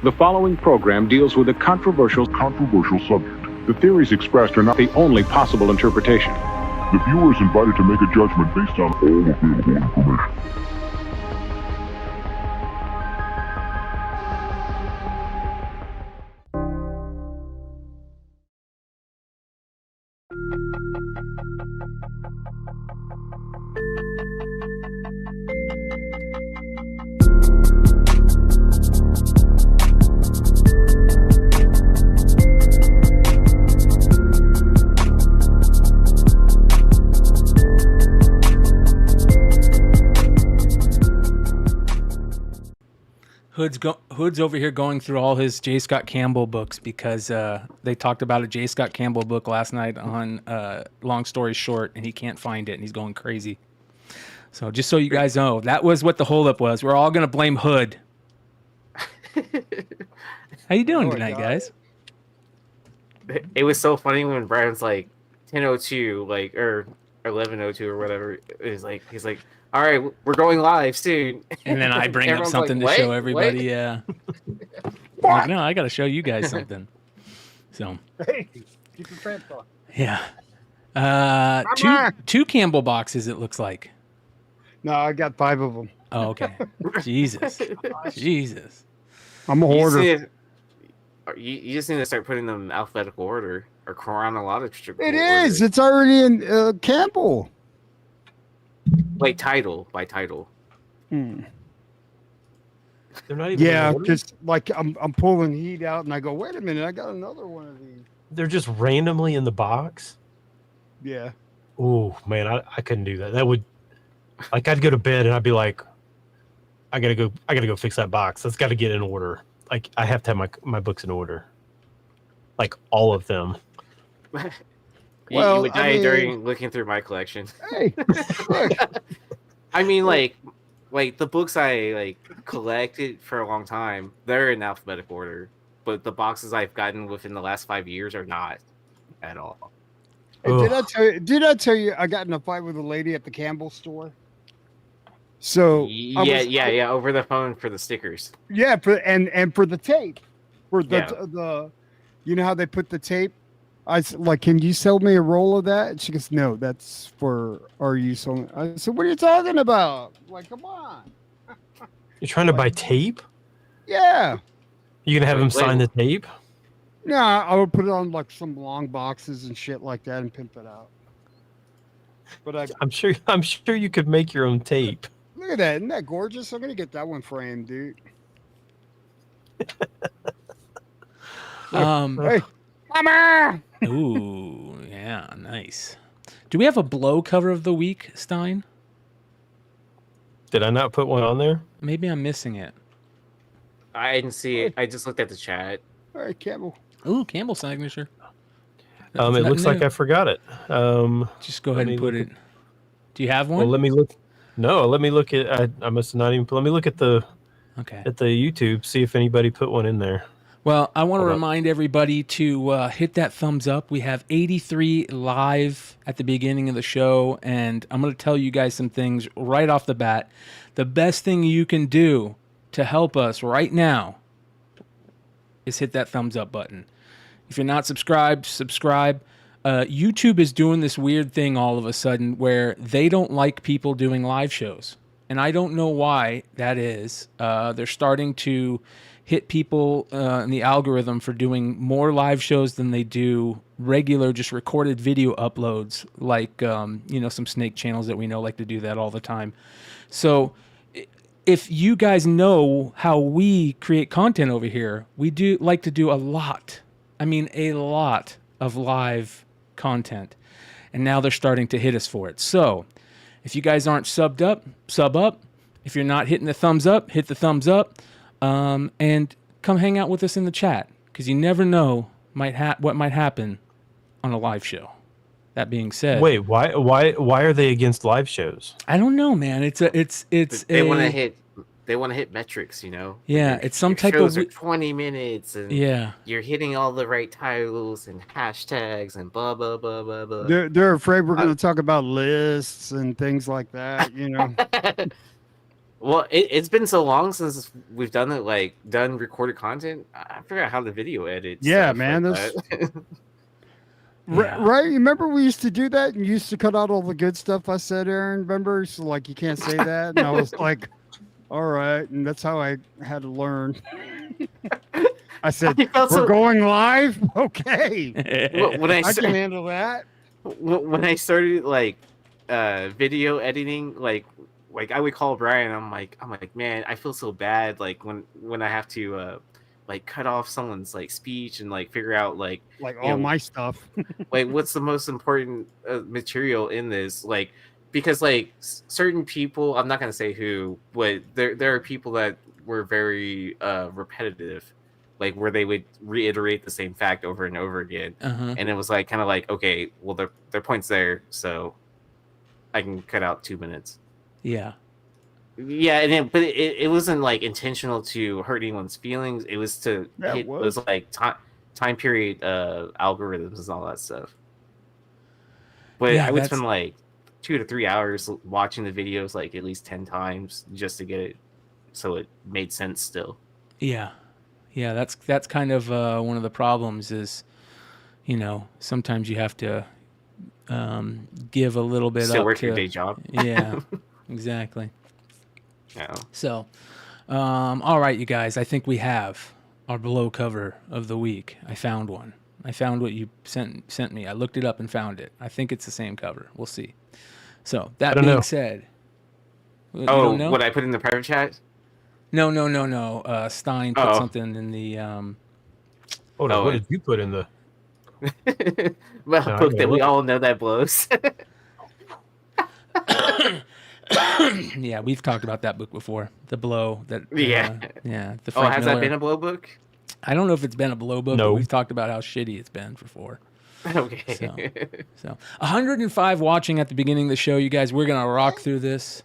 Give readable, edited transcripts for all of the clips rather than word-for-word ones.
The following program deals with a controversial subject. The theories expressed are not the only possible interpretation. The viewer is invited to make a judgment based on all available information. Hood's over here going through all his J. Scott Campbell books because they talked about a J. Scott Campbell book last night on Long Story Short, and he can't find it, and he's going crazy. So just so you guys know, that was what the holdup was. We're all going to blame Hood. How you doing tonight, guys? It was so funny when Brian's like 10:02, like or 11:02 or whatever. He's like, all right, we're going live soon. And then I bring up something to show everybody. What? Yeah. Like, no, I got to show you guys something. So. Hey, keep your pants on. Yeah. Two Campbell boxes, it looks like. No, I got 5 of them. Oh, okay. Jesus. I'm a hoarder. You just need to start putting them in alphabetical order or chronological order. It is. It's already in Campbell. By title. Hmm. They're not even. Yeah, just like I'm pulling heat out, and I go, wait a minute, I got another one of these. They're just randomly in the box. Yeah. Oh man, I couldn't do that. That would, like, I'd go to bed and I'd be like, I gotta go fix that box. That's got to get in order. Like, I have to have my books in order. Like all of them. Well, you would die during looking through my collection. Hey, look. I mean, like the books I collected for a long time, they're in alphabetical order, but the boxes I've gotten within the last 5 years are not at all. Hey, did I tell you I got in a fight with a lady at the Campbell store? So yeah, over the phone for the stickers. Yeah, and for the tape, for the you know how they put the tape. I said, like, can you sell me a roll of that? And she goes, no, that's for, are you selling? I said, what are you talking about? Like, come on. You're trying to buy tape? Yeah. You gonna have him sign the tape? Nah, I would put it on like some long boxes and shit like that and pimp it out. But I'm sure you could make your own tape. Look at that. Isn't that gorgeous? I'm gonna get that one framed, dude. Hey. Mama! Ooh, yeah, nice. Do we have a blow cover of the week, Stein? Did I not put one on there? Maybe I'm missing it. I didn't see it. I just looked at the chat. All right, Campbell. Ooh, Campbell signature. It looks like I forgot it. Just go ahead and put it. Do you have one? Well, let me look. No, let me look at. I must have not even. Let me look at the. Okay. At the YouTube, see if anybody put one in there. Well, I want to remind everybody to hit that thumbs up. We have 83 live at the beginning of the show, and I'm going to tell you guys some things right off the bat. The best thing you can do to help us right now is hit that thumbs up button. If you're not subscribed, subscribe. YouTube is doing this weird thing all of a sudden where they don't like people doing live shows, and I don't know why that is. They're starting to hit people in the algorithm for doing more live shows than they do regular just recorded video uploads, like some snake channels that we know like to do that all the time. So if you guys know how we create content over here, we do like to do a lot of live content, and now they're starting to hit us for it. So if you guys aren't subbed up, sub up. If you're not hitting the thumbs up, hit the thumbs up. And come hang out with us in the chat, because you never know what might happen on a live show. That being said, wait, why are they against live shows? I don't know, man. They want to hit metrics, you know. Yeah, it's some type shows of are 20 minutes, and you're hitting all the right titles and hashtags and blah blah blah blah blah. They're afraid we're going to talk about lists and things like that, you know. Well, it's been so long since we've done it, like done recorded content. I forgot how the video edit. Yeah, stuff man, like that's that. Yeah. right. Remember we used to do that and you used to cut out all the good stuff I said, Aaron. Remember, so like you can't say that, and I was like, all right, and that's how I had to learn. I said, I felt we're so- going live, okay. when I can handle that. when I started like video editing, like I would call Brian. I'm like, man, I feel so bad. Like when I have to like cut off someone's like speech and like figure out like Like you all know, my stuff. like what's the most important material in this, like because like certain people, I'm not gonna say who, but there are people that were very repetitive, like where they would reiterate the same fact over and over again. Uh-huh. And it was like kind of like, okay, well their point's there, so I can cut out 2 minutes. Yeah. Yeah, but it wasn't like intentional to hurt anyone's feelings. It was to Yeah, it was like time period algorithms and all that stuff. But Yeah, I would that's- spend like 2 to 3 hours watching the videos like at least 10 times just to get it so it made sense still. Yeah. Yeah, that's kind of one of the problems is, you know, sometimes you have to give a little bit Still up work to your day job. Yeah, exactly. Yeah. So, all right, you guys, I think we have our below cover of the week. I found one. I found what you sent me. I looked it up and found it. I think it's the same cover. We'll see. So that don't being know. said, you Oh, don't know? what I put in the private chat? No. Stein put Oh. something in the. Hold on, what did you put in the? Well, No, I book gotta that we look. all know that blows. Yeah, we've talked about that book before. The Blow. That. Yeah. Yeah. The Oh, Frank has Miller. that been a blow book? I don't know if it's been a blow book, No. but we've talked about how shitty it's been before. Okay. So 105 watching at the beginning of the show, you guys. We're gonna rock through this.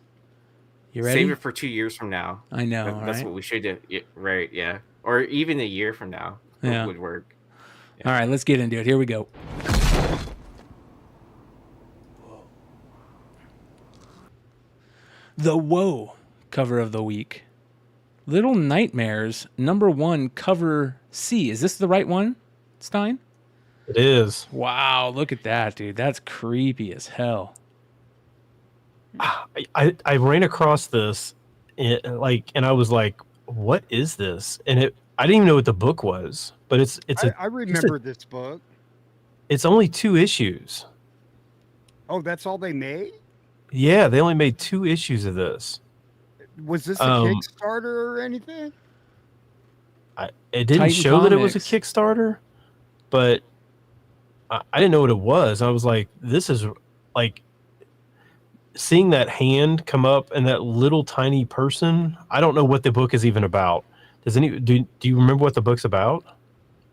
You ready? Save it for 2 years from now. I know, That's right? what we should do. Yeah, right, yeah. Or even a year from now Yeah. would work. All right, let's get into it. Here we go. The Woe cover of the week. Little Nightmares #1 cover C. Is this the right one, Stein? It is. Wow, look at that, dude. That's creepy as hell. I ran across this, and I was like, "What is this?" And I didn't even know what the book was, but I remember this book. it's only 2 issues. Oh, that's all they made? Yeah, they only made 2 issues of this. Was this a Kickstarter or anything? It didn't Titan show that it was a Comics. Kickstarter, but I didn't know what it was. I was like, "This is like." Seeing that hand come up and that little tiny person, I don't know what the book is even about. Do you remember what the book's about?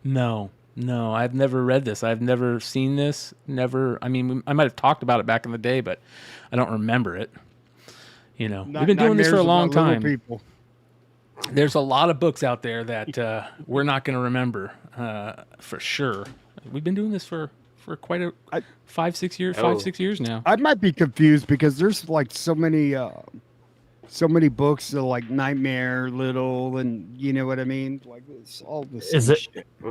No, I've never read this. I've never seen this. Never. I mean, I might have talked about it back in the day, but I don't remember it. You know, we've been doing this for a long time. People. There's a lot of books out there that we're not going to remember for sure. We've been doing this for quite a 5-6 years, Oh. 5-6 years now. I might be confused because there's like so many books that are like Nightmare, Little, and you know what I mean. Like it's all the same Is it-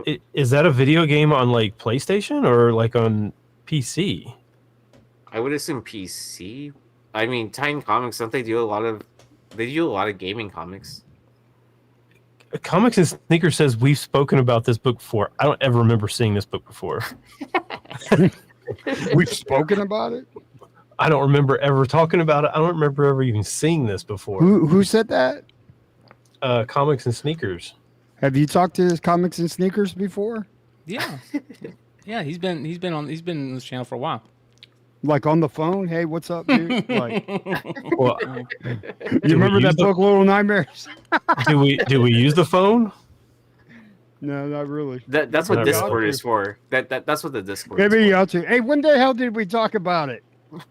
shit. Is that a video game on like PlayStation or like on PC? I would assume PC. I mean, Titan Comics, don't they do a lot of gaming comics? Comics and Sneakers says we've spoken about this book before. I don't ever remember seeing this book before. We've spoken about it. I don't remember ever talking about it. I don't remember ever even seeing this before. Who said that? Comics and Sneakers. Have you talked to Comics and Sneakers before? Yeah, yeah. He's been on this channel for a while. Like on the phone? Hey, what's up, dude? Like, Well, you remember use that book, Little Nightmares? do we use the phone? No, not really. That's what Not Discord really. is for. That's what the Discord is Maybe for. I'll tell you. Hey, when the hell did we talk about it?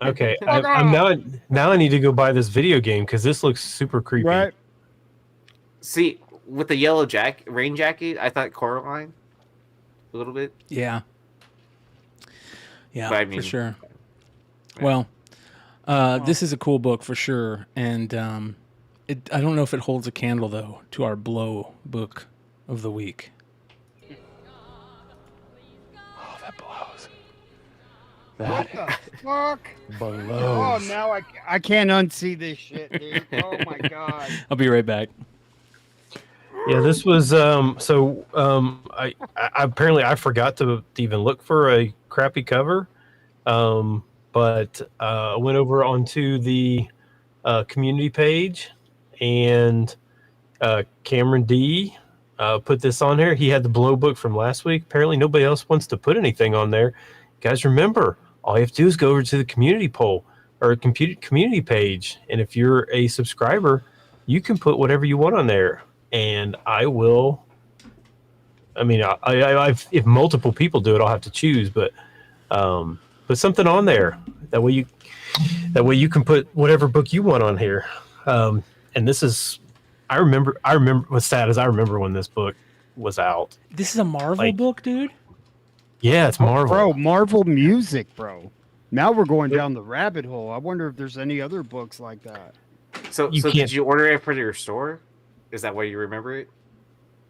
Okay, I'm now I need to go buy this video game because this looks super creepy. Right? See, with the yellow rain jacket, I thought Coraline a little bit. Yeah, yeah, But I mean- for sure. Well, this is a cool book for sure, and I don't know if it holds a candle though to our blow book of the week. Oh, that blows. What the fuck? Blows. Oh, now I can't unsee this shit, dude. Oh my god. I'll be right back. Yeah, this was I apparently I forgot to even look for a crappy cover, but I went over onto the community page, and Cameron D put this on here. He had the blow book from last week. Apparently nobody else wants to put anything on there. Guys, remember, all you have to do is go over to the community poll or community page, and if you're a subscriber, you can put whatever you want on there. And I will. I mean, if multiple people do it, I'll have to choose. But put something on there. That way you can put whatever book you want on here. And this is. I remember. What's sad is I remember when this book was out. This is a Marvel book, dude. Yeah, it's Marvel. Bro, Marvel music, bro. Now we're going down the rabbit hole. I wonder if there's any other books like that. So did you order it for your store? Is that why you remember it?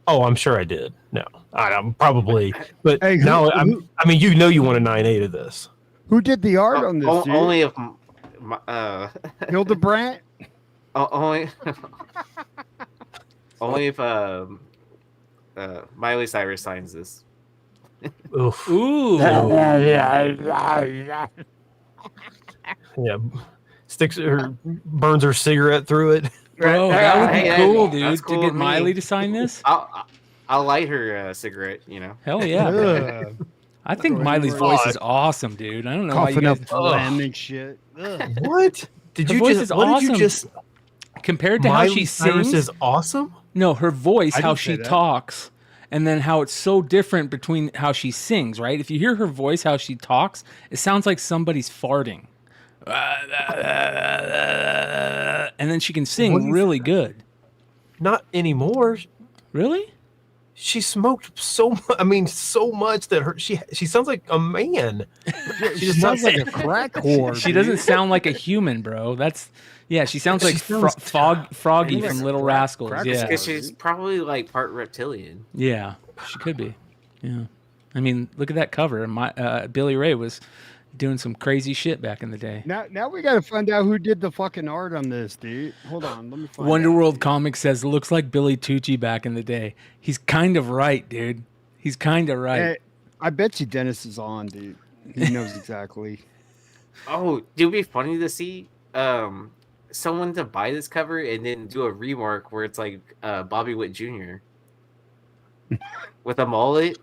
Oh, I'm sure I did. No, I'm probably. But Hey, no, I mean, you want a 9.8 of this. Who did the art on this? Dude? Only if Hildebrandt. only only if Miley Cyrus signs this. Oof. Ooh. Yeah. Sticks or burns her cigarette through it. Bro, that would be Hey, cool, that's dude. cool to get with me. Miley to sign this. I'll light her cigarette. You know. Hell yeah. Ugh. I think Go Miley's ahead. voice is awesome, dude. I don't know why you Coughing up guys. phlegm and shit. Ugh. What? Did Her you voice just? is What did awesome. you just? Compared to how Miley she Cyrus sings, is awesome. no, her voice, I how didn't she say that. talks, and then how it's so different between how she sings, right? If you hear her voice, how she talks, it sounds like somebody's farting. And then she can What do sing you- really good. Not anymore. Really? She smoked so much that she sounds like a man. She just sounds like a crack whore. She doesn't sound like a human, bro. She sounds like She sounds Froggy like from a Little crack- Rascals. crack Yeah. Because she's probably like part reptilian. Yeah, she could be. Yeah. I mean, look at that cover. Billy Ray was doing some crazy shit back in the day. Now we got to find out who did the fucking art on this, dude. Hold on, let me find out. Wonderworld Comics says, looks like Billy Tucci back in the day. He's kind of right, dude. He's kind of right. Hey, I bet you Dennis is on, dude. He knows exactly. Oh, it would be funny to see someone to buy this cover and then do a remark where it's like Bobby Witt Jr. with a mullet.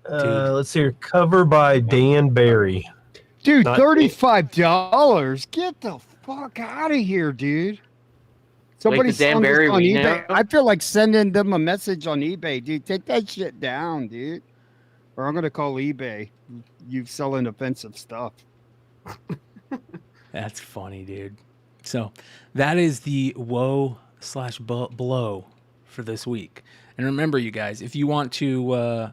Let's see here. Cover by Dan Barry. Dude, Not- $35. Get the fuck out of here, dude. Somebody Like the Dan selling this Barry on we eBay. know? I feel like sending them a message on eBay, dude. Take that shit down, dude. Or I'm gonna call eBay. You selling offensive stuff. That's funny, dude. So that is the woe/blow for this week. And remember, you guys, if you want to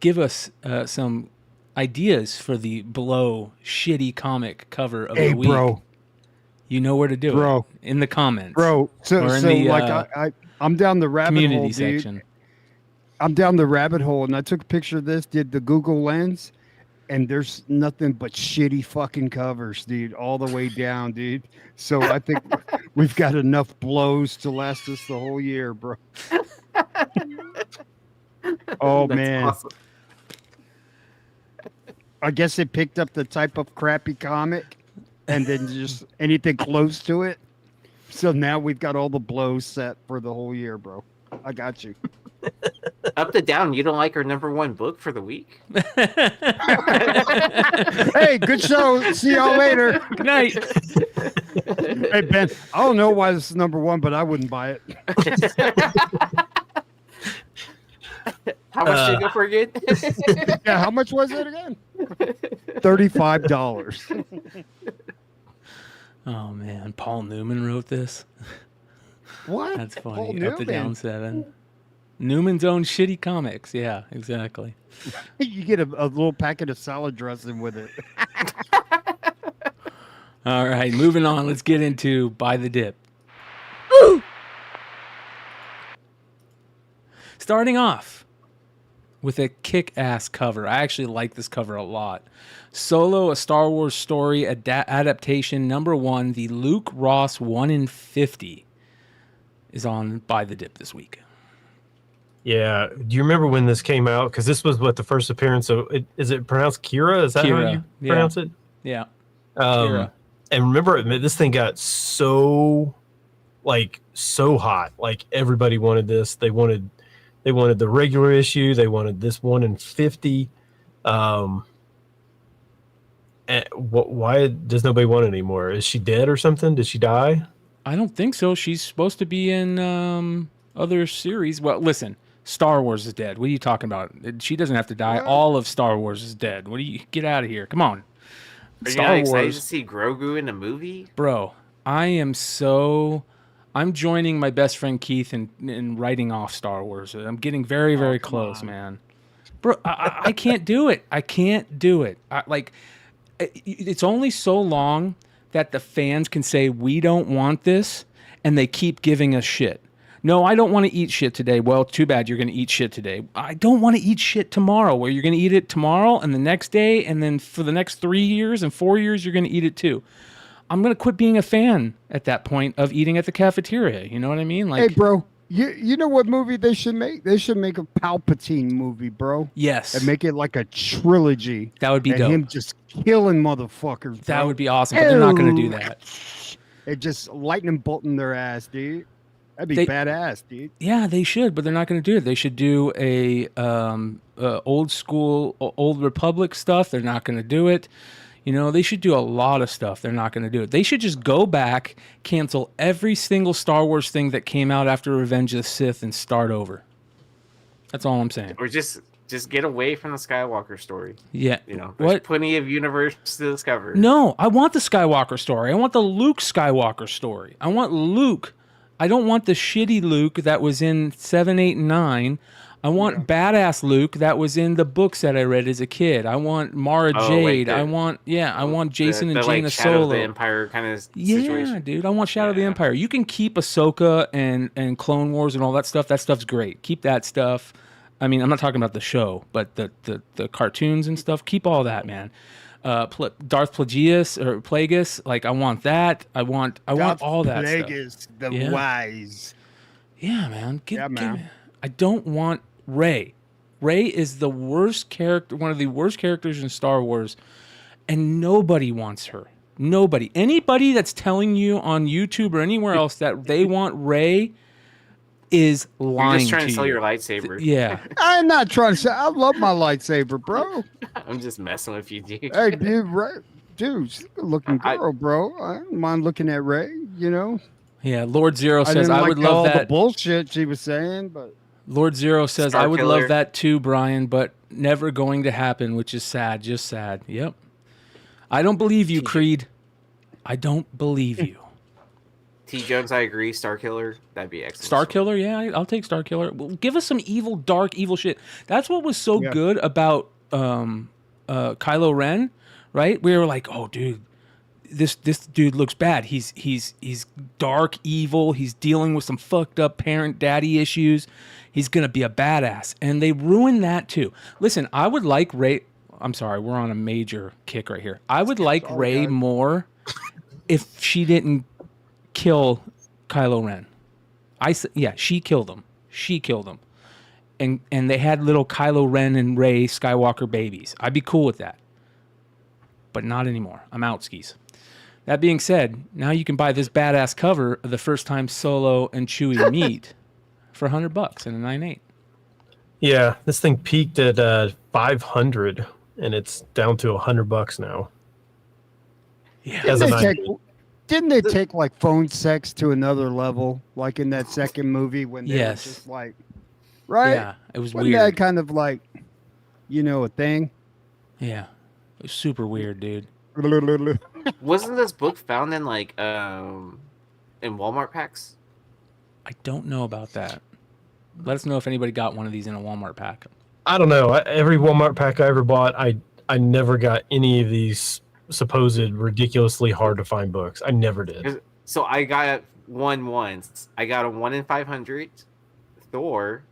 give us some ideas for the blow shitty comic cover of Hey, the week, bro. you know where to do Bro. it in the comments, Bro, so Or in the, I'm down the rabbit community hole, dude. section. I'm down the rabbit hole, and I took a picture of this, did the Google Lens, and there's nothing but shitty fucking covers, dude, all the way down, dude. So I think we've got enough blows to last us the whole year, bro. Oh, That's man. awesome. I guess it picked up the type of crappy comic and then just anything close to it. So now we've got all the blows set for the whole year, bro. I got you. Up to down, you don't like our #1 book for the week? Hey, good show. See y'all later. Good night. Hey, Ben, I don't know why this is #1, but I wouldn't buy it. How much did it go for again? Yeah, how much was it again? $35. Oh man, Paul Newman wrote this. What? That's Paul funny. Up to Newman? down 7. Newman's own shitty comics. Yeah, exactly. You get a little packet of salad dressing with it. All right, moving on. Let's get into Buy the Dip. Starting off with a kick-ass cover. I actually like this cover a lot. Solo, a Star Wars story adaptation, #1, the Luke Ross 1 in 50 is on Buy the Dip this week. Yeah. Do you remember when this came out? Because this was what the first appearance of. Is it pronounced Kira? Is that how Kira, you yeah. pronounce it? Yeah. And remember, this thing got so hot. Like everybody wanted this. They wanted the regular issue. They wanted this 1 in 50. Why does nobody want it anymore? Is she dead or something? Did she die? I don't think so. She's supposed to be in other series. Well, listen, Star Wars is dead. What are you talking about? She doesn't have to die. All of Star Wars is dead. What do you get out of here? Come on. Are you not excited to see Grogu in a movie? Bro, I'm joining my best friend Keith in writing off Star Wars. I'm getting very, very close, man. Bro, I can't do it. I can't do it. It's only so long that the fans can say, we don't want this, and they keep giving us shit. No, I don't want to eat shit today. Well, too bad you're going to eat shit today. I don't want to eat shit tomorrow, where you're going to eat it tomorrow and the next day, and then for the next 3 years and 4 years, you're going to eat it too. I'm going to quit being a fan at that point of eating at the cafeteria. You know what I mean? Hey, bro, you know what movie they should make? They should make a Palpatine movie, bro. Yes. And make it like a trilogy. That would be dope. Him just killing motherfuckers. That bro. would be awesome, but they're not going to do that. It just lightning bolting their ass, dude. That'd be badass, dude. Yeah, they should, but they're not going to do it. They should do a old school, old Republic stuff. They're not going to do it. You know, they should do a lot of stuff. They're not going to do it. They should just go back, cancel every single Star Wars thing that came out after Revenge of the Sith, and start over. That's all I'm saying. Or just get away from the Skywalker story. Yeah. You know, there's plenty of universe to discover. No, I want the Skywalker story. I want the Luke Skywalker story. I want Luke. I don't want the shitty Luke that was in 7, 8, and 9. I want badass Luke that was in the books that I read as a kid. I want Mara Jade. I want Jason and Jaina Shadow Solo. of the Empire kind of situation. Yeah, dude. I want Shadow of the Empire. You can keep Ahsoka and Clone Wars and all that stuff. That stuff's great. Keep that stuff. I mean, I'm not talking about the show, but the cartoons and stuff. Keep all that, man. Darth Plagueis, like I want that. I want all that Plagueis, stuff. the wise. Yeah, man. Man. I don't want Rey. Rey is the worst character, one of the worst characters in Star Wars, and nobody wants her. Nobody. Anybody that's telling you on YouTube or anywhere else that they want Rey is lying. You're just trying to sell you. your lightsaber. Yeah. I'm not trying to say. I love my lightsaber, bro. I'm just messing with you, dude. Hey, dude, dude, she's a good looking girl, bro. I don't mind looking at Rey. You know. Yeah. Lord Zero says I would all love that the bullshit she was saying, but. Lord Zero says, Star I would Killer. love that too, Brian, but never going to happen, which is sad, just sad. Yep. I don't believe you, Creed. I don't believe you. T. Jones, I agree. Star Killer, that'd be excellent. Star Killer, yeah, I'll take Star Killer. Well, give us some evil, dark, evil shit. That's what was so good about Kylo Ren, right? We were like, oh, dude, this dude looks bad. He's dark, evil. He's dealing with some fucked up parent-daddy issues. He's gonna be a badass, and they ruined that too. Listen, I would like Rey. I'm sorry, we're on a major kick right here. I would like Rey more if she didn't kill Kylo Ren. She killed him. She killed him, and they had little Kylo Ren and Rey Skywalker babies. I'd be cool with that, but not anymore. I'm out, skis. That being said, now you can buy this badass cover of the first time Solo and Chewie meet for $100 in a 9.8. Yeah, this thing peaked at 500, and it's down to $100 now. Yeah, Didn't they take like phone sex to another level, like in that second movie when they were just like, right? Yeah, it was Wasn't weird. that kind of like, a thing? Yeah, it was super weird, dude. Wasn't this book found in in Walmart packs? I don't know about that. Let us know if anybody got one of these in a Walmart pack. I don't know. Every Walmart pack I ever bought, I never got any of these supposed ridiculously hard to find books. I never did. So I got one once. I got a 1 in 500 Thor,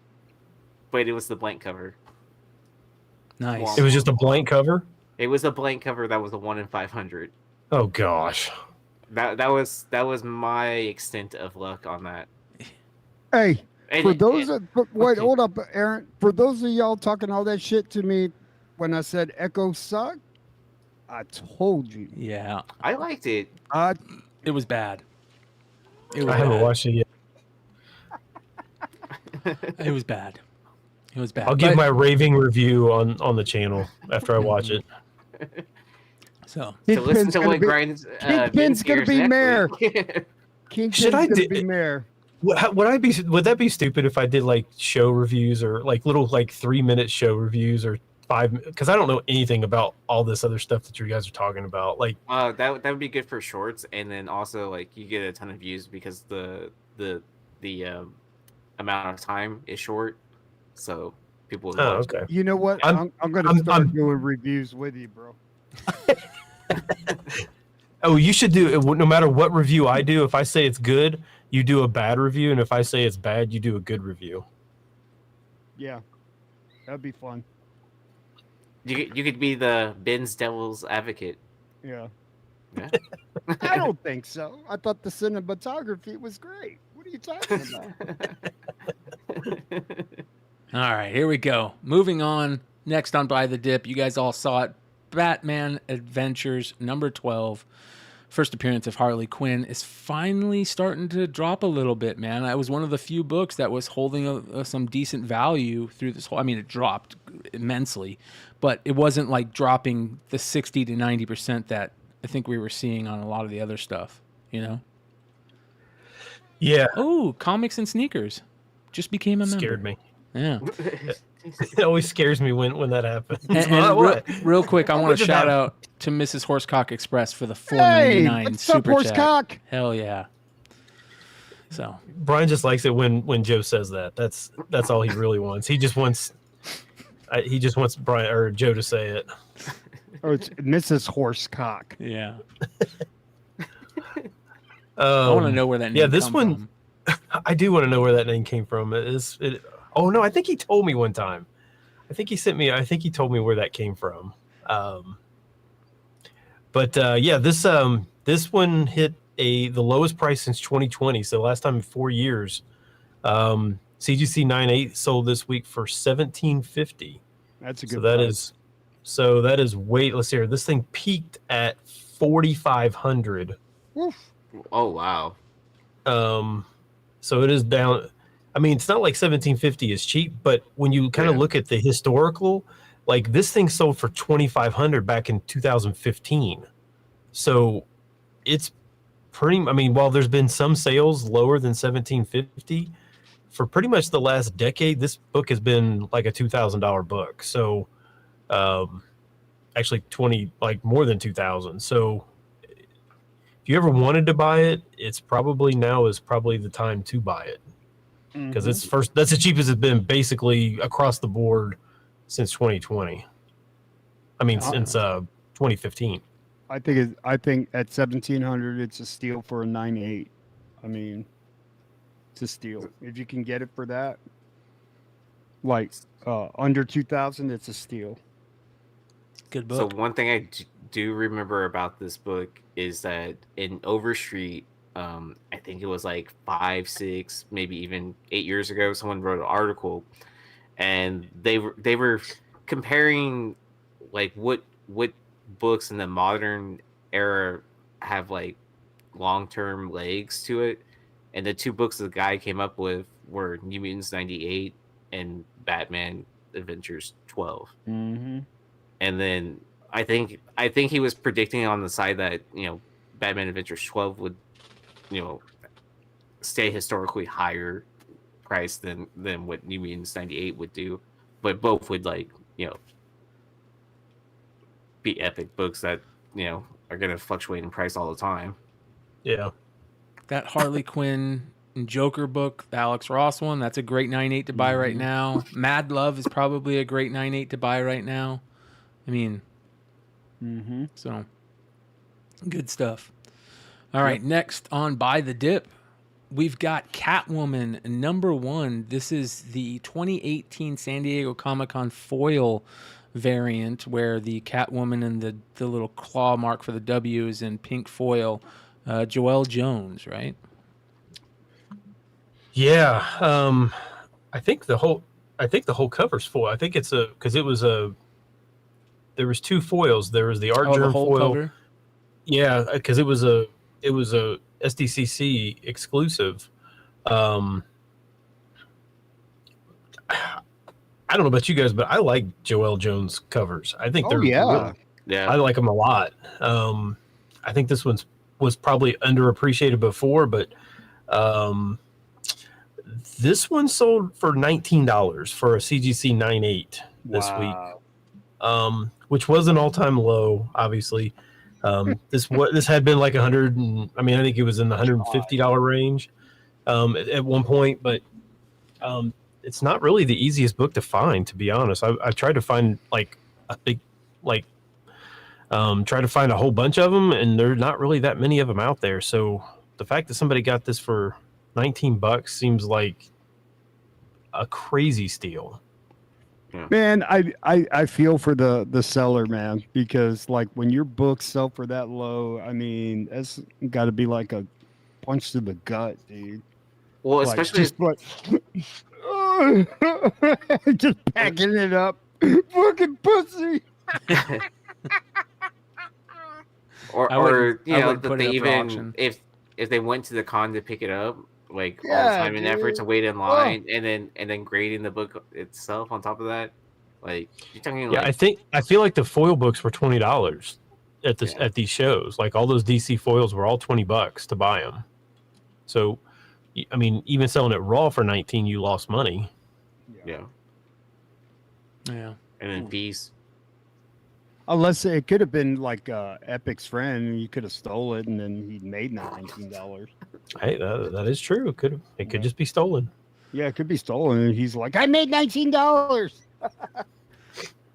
but it was the blank cover. Nice. It was just a blank cover? It was a blank cover that was a 1 in 500. Oh gosh. That was my extent of luck on that. Hey, And for it- those it- wait, okay. hold up, Aaron. For those of y'all talking all that shit to me when I said Echo sucked, I told you. Yeah, I liked it. it was bad. It was I haven't bad. watched it yet. It was bad. It was bad. I'll give But- my raving review on the channel after I watch it. So To listen Kingpin's to gonna what be- Grind's Kingpin's gonna be mayor. Kingpin's Should I gonna do- be mayor. Would that be stupid if I did like show reviews or like little like 3-minute show reviews or 5? Because I don't know anything about all this other stuff that you guys are talking about. Like, that would be good for shorts, and then also like you get a ton of views because the amount of time is short, so people. Would oh, watch it. okay. You know what? I'm- I'm gonna I'm- start I'm- doing reviews with you, bro. Oh, you should do it. No matter what review I do, if I say it's good, you do a bad review, and if I say it's bad, you do a good review. Yeah, that'd be fun. You could be the Ben's Devil's Advocate. Yeah. Yeah. I don't think so. I thought the cinematography was great. What are you talking about? all right, here we go. Moving on. Next on By the Dip, you guys all saw it. Batman Adventures number 12. First appearance of Harley Quinn is finally starting to drop a little bit, man. It was one of the few books that was holding some decent value through this whole. I mean, it dropped immensely, but it wasn't like dropping the 60 to 90% that I think we were seeing on a lot of the other stuff, you know? Yeah, Oh, comics and sneakers. Just became a member. scared me. Yeah. It always scares me when that happens. And What? real quick, I want What to did shout that- out to Mrs. Horsecock Express for the Hey, $4.99 what's up, super chat. Horsecock? Hell yeah. So Brian just likes it when Joe says that. That's all he really wants. He just wants Brian or Joe to say it. Oh, it's Mrs. Horsecock. yeah, I want to know where that name yeah, this come one- from. I do want to know where that name came from. Oh no, I think he told me one time. I think he told me where that came from. Yeah, this one hit the lowest price since 2020. So last time in 4 years. CGC 9.8 sold this week for $17.50. That's a good. That is weight. Let's see here. This thing peaked at 4,500. Woof. Oh wow. So it is down. I mean, it's not like 1750 is cheap, but when you kind of look at the historical, like this thing sold for 2,500 back in 2015. So it's pretty. I mean, while there's been some sales lower than 1750, for pretty much the last decade, this book has been like a $2,000 book. So, actually more than 2,000. So if you ever wanted to buy it, it's probably the time to buy it because that's the cheapest it's been basically across the board since 2020. I mean, since 2015. I think at 1,700, it's a steal for a 9.8. I mean, it's a steal if you can get it for that. Like under 2,000, it's a steal. Good So book. one thing I do remember about this book is that in Overstreet, I think it was like 5, 6, maybe even 8 years ago, someone wrote an article, and they were comparing like what books in the modern era have like long-term legs to it, and the two books the guy came up with were New Mutants 98 and Batman Adventures 12. Mm-hmm. And then I think he was predicting on the side that, you know, Batman Adventures 12 would, you know, stay historically higher price than what New Mutants 98 would do, but both would, like, you know, be epic books that, you know, are going to fluctuate in price all the time. Yeah. That Harley Quinn and Joker book, the Alex Ross one, that's a great 9.8 to buy right now. Mad Love is probably a great 9.8 to buy right now. I mean, so Good stuff. All right, next on Buy the Dip, we've got Catwoman #1. This is the 2018 San Diego Comic-Con foil variant where the Catwoman and the little claw mark for the W is in pink foil. Joelle Jones, right? Yeah. I think the whole cover's foil. I think it's because there was 2 foils. There was the art Oh, the germ whole foil. cover? Yeah, because it was a SDCC exclusive. I don't know about you guys, but I like Joelle Jones covers. I think they're yeah. I like them a lot. I think this was probably underappreciated before, but this one sold for $19 for a CGC 9.8 this week, which was an all-time low, obviously. This had been like 100, and I mean, I think it was in the $150 range at one point, but it's not really the easiest book to find, to be honest. I tried to find like a big, like, try to find a whole bunch of them, and there's not really that many of them out there. So the fact that somebody got this for $19 seems like a crazy steal. Man, I feel for the seller, man, because like when your books sell for that low, I mean, that's got to be like a punch to the gut, dude. Well, Like, especially just like just packing it up, fucking pussy. or you I know wouldn't that put they it up for even auction. if they went to the con to pick it up, like all the Yeah, time and effort dude. to wait in line and then grading the book itself on top of that, like you're talking Yeah, like I feel like the foil books were $20 at this Yeah. at these shows. Like all those DC foils were all $20 to buy them. So, I mean, even selling it raw for 19, you lost money. yeah, Yeah. and then fees. Unless it could have been like Epic's friend, and you could have stole it, and then he made $19. Hey, that is true. It could just be stolen. Yeah, it could be stolen, and he's like, I made $19.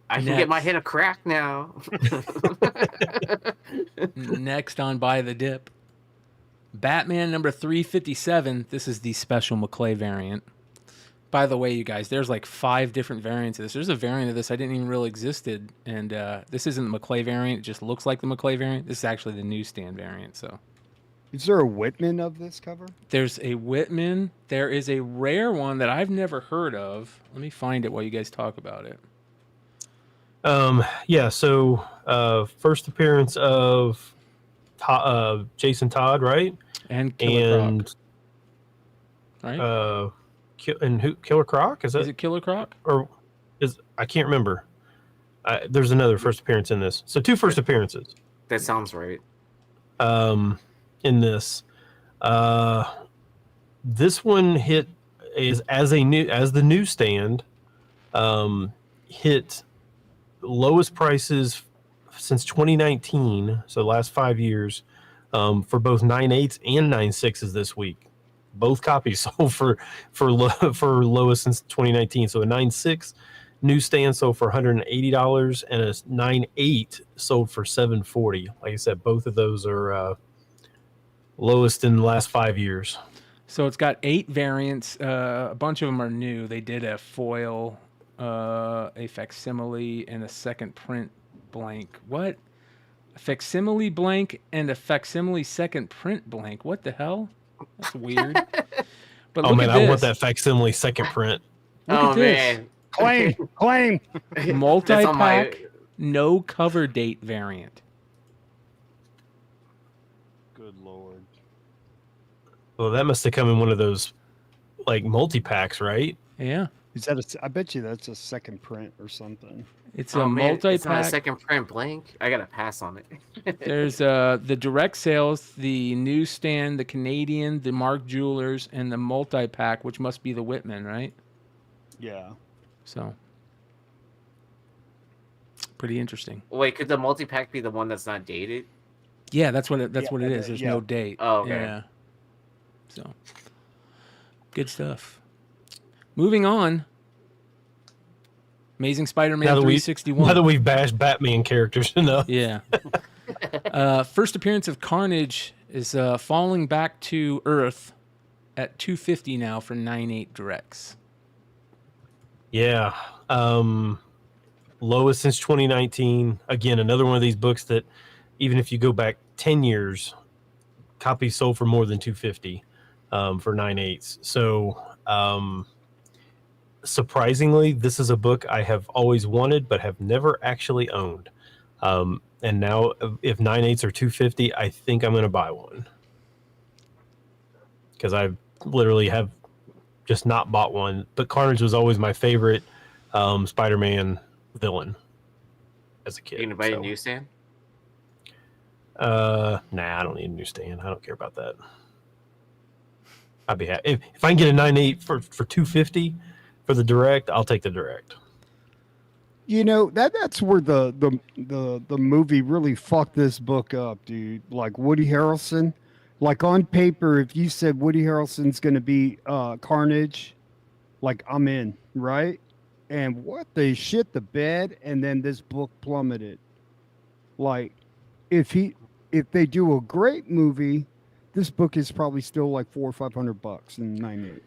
I can get my head a crack now. Next on Buy the Dip, Batman #357. This is the special McClay variant. By the way, you guys, there's like 5 different variants of this. There's a variant of this I didn't even really existed, and this isn't the McClay variant. It just looks like the McClay variant. This is actually the newsstand variant. So, Is there a Whitman of this cover? there's a Whitman. There is a rare one that I've never heard of. Let me find it while you guys talk about it. Yeah. So, first appearance of Jason Todd, right? And Killer Croc, right? Killer Croc is Is it Killer Croc? or is I can't remember. There's another first appearance in this. So 2 first appearances. That sounds right. In this, this one hit is as the newsstand, hit lowest prices since 2019. So the last 5 years, for both 9.8s and 9.6s this week. Both copies sold for lowest since 2019. So a 9.6 newsstand sold for $180, and a 9.8 sold for $740. Like I said, both of those are lowest in the last 5 years. So it's got 8 variants. A bunch of them are new. They did a foil, a facsimile, and a second print blank. What? A facsimile blank and a facsimile second print blank. What the hell? That's weird. But Oh look man, at I this. want that facsimile second print. Look Oh at this. man, Claim. That's on Multi-pack, no cover date variant. Good Lord. Well, that must have come in one of those like multi-packs, right? Yeah. Is that I bet you that's a second print or something. It's oh a man, it's not a multi-pack. second print blank. I gotta pass on it. There's the direct sales, the newsstand, the Canadian, the Mark Jewelers, and the multi-pack, which must be the Whitman, right? Yeah. So, pretty interesting. Wait, could the multi pack be the one that's not dated? Yeah, that's what it is. Yeah, There's yeah. no date. Oh, okay. Yeah. So, good stuff. Moving on. Amazing Spider-Man Now that 361. we've bashed Batman characters enough. Yeah. First appearance of Carnage is falling back to Earth at 250 now for 9.8 directs. Yeah. Lowest since 2019. Again, another one of these books that even if you go back 10 years, copies sold for more than 250 for 9/8. So surprisingly, this is a book I have always wanted but have never actually owned. And now if 9/8 are 250, I think I'm going to buy one. Because I literally have just not bought one. But Carnage was always my favorite Spider-Man villain as a kid. You gonna buy a newsstand? Nah, I don't need a newsstand. I don't care about that. I'd be happy if I can get a 9/8 for 250 for the direct. I'll take the direct. You know, that's where the movie really fucked this book up, dude. Like Woody Harrelson, like on paper, if you said Woody Harrelson's going to be Carnage, like I'm in, right? And what they shit the bed, and then this book plummeted. Like, if they do a great movie, this book is probably still like $400 or $500 in 9/8.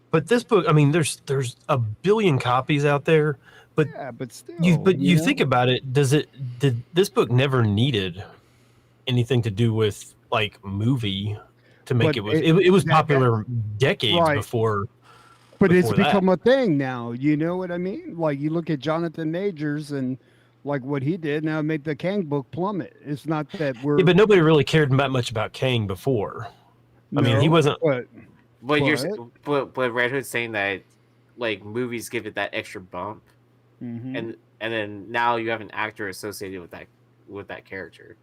But this book, I mean, there's a billion copies out there. But yeah, but still, you think about it, did this book never needed anything to do with like movie to make it was popular decades before. But it's become a thing now. You know what I mean? Like you look at Jonathan Majors and like what he did now made the Kang book plummet. It's not that we're but nobody really cared that much about Kang before. I mean, he wasn't. But Red Hood's saying that like movies give it that extra bump. Mm-hmm. And then now you have an actor associated with that character.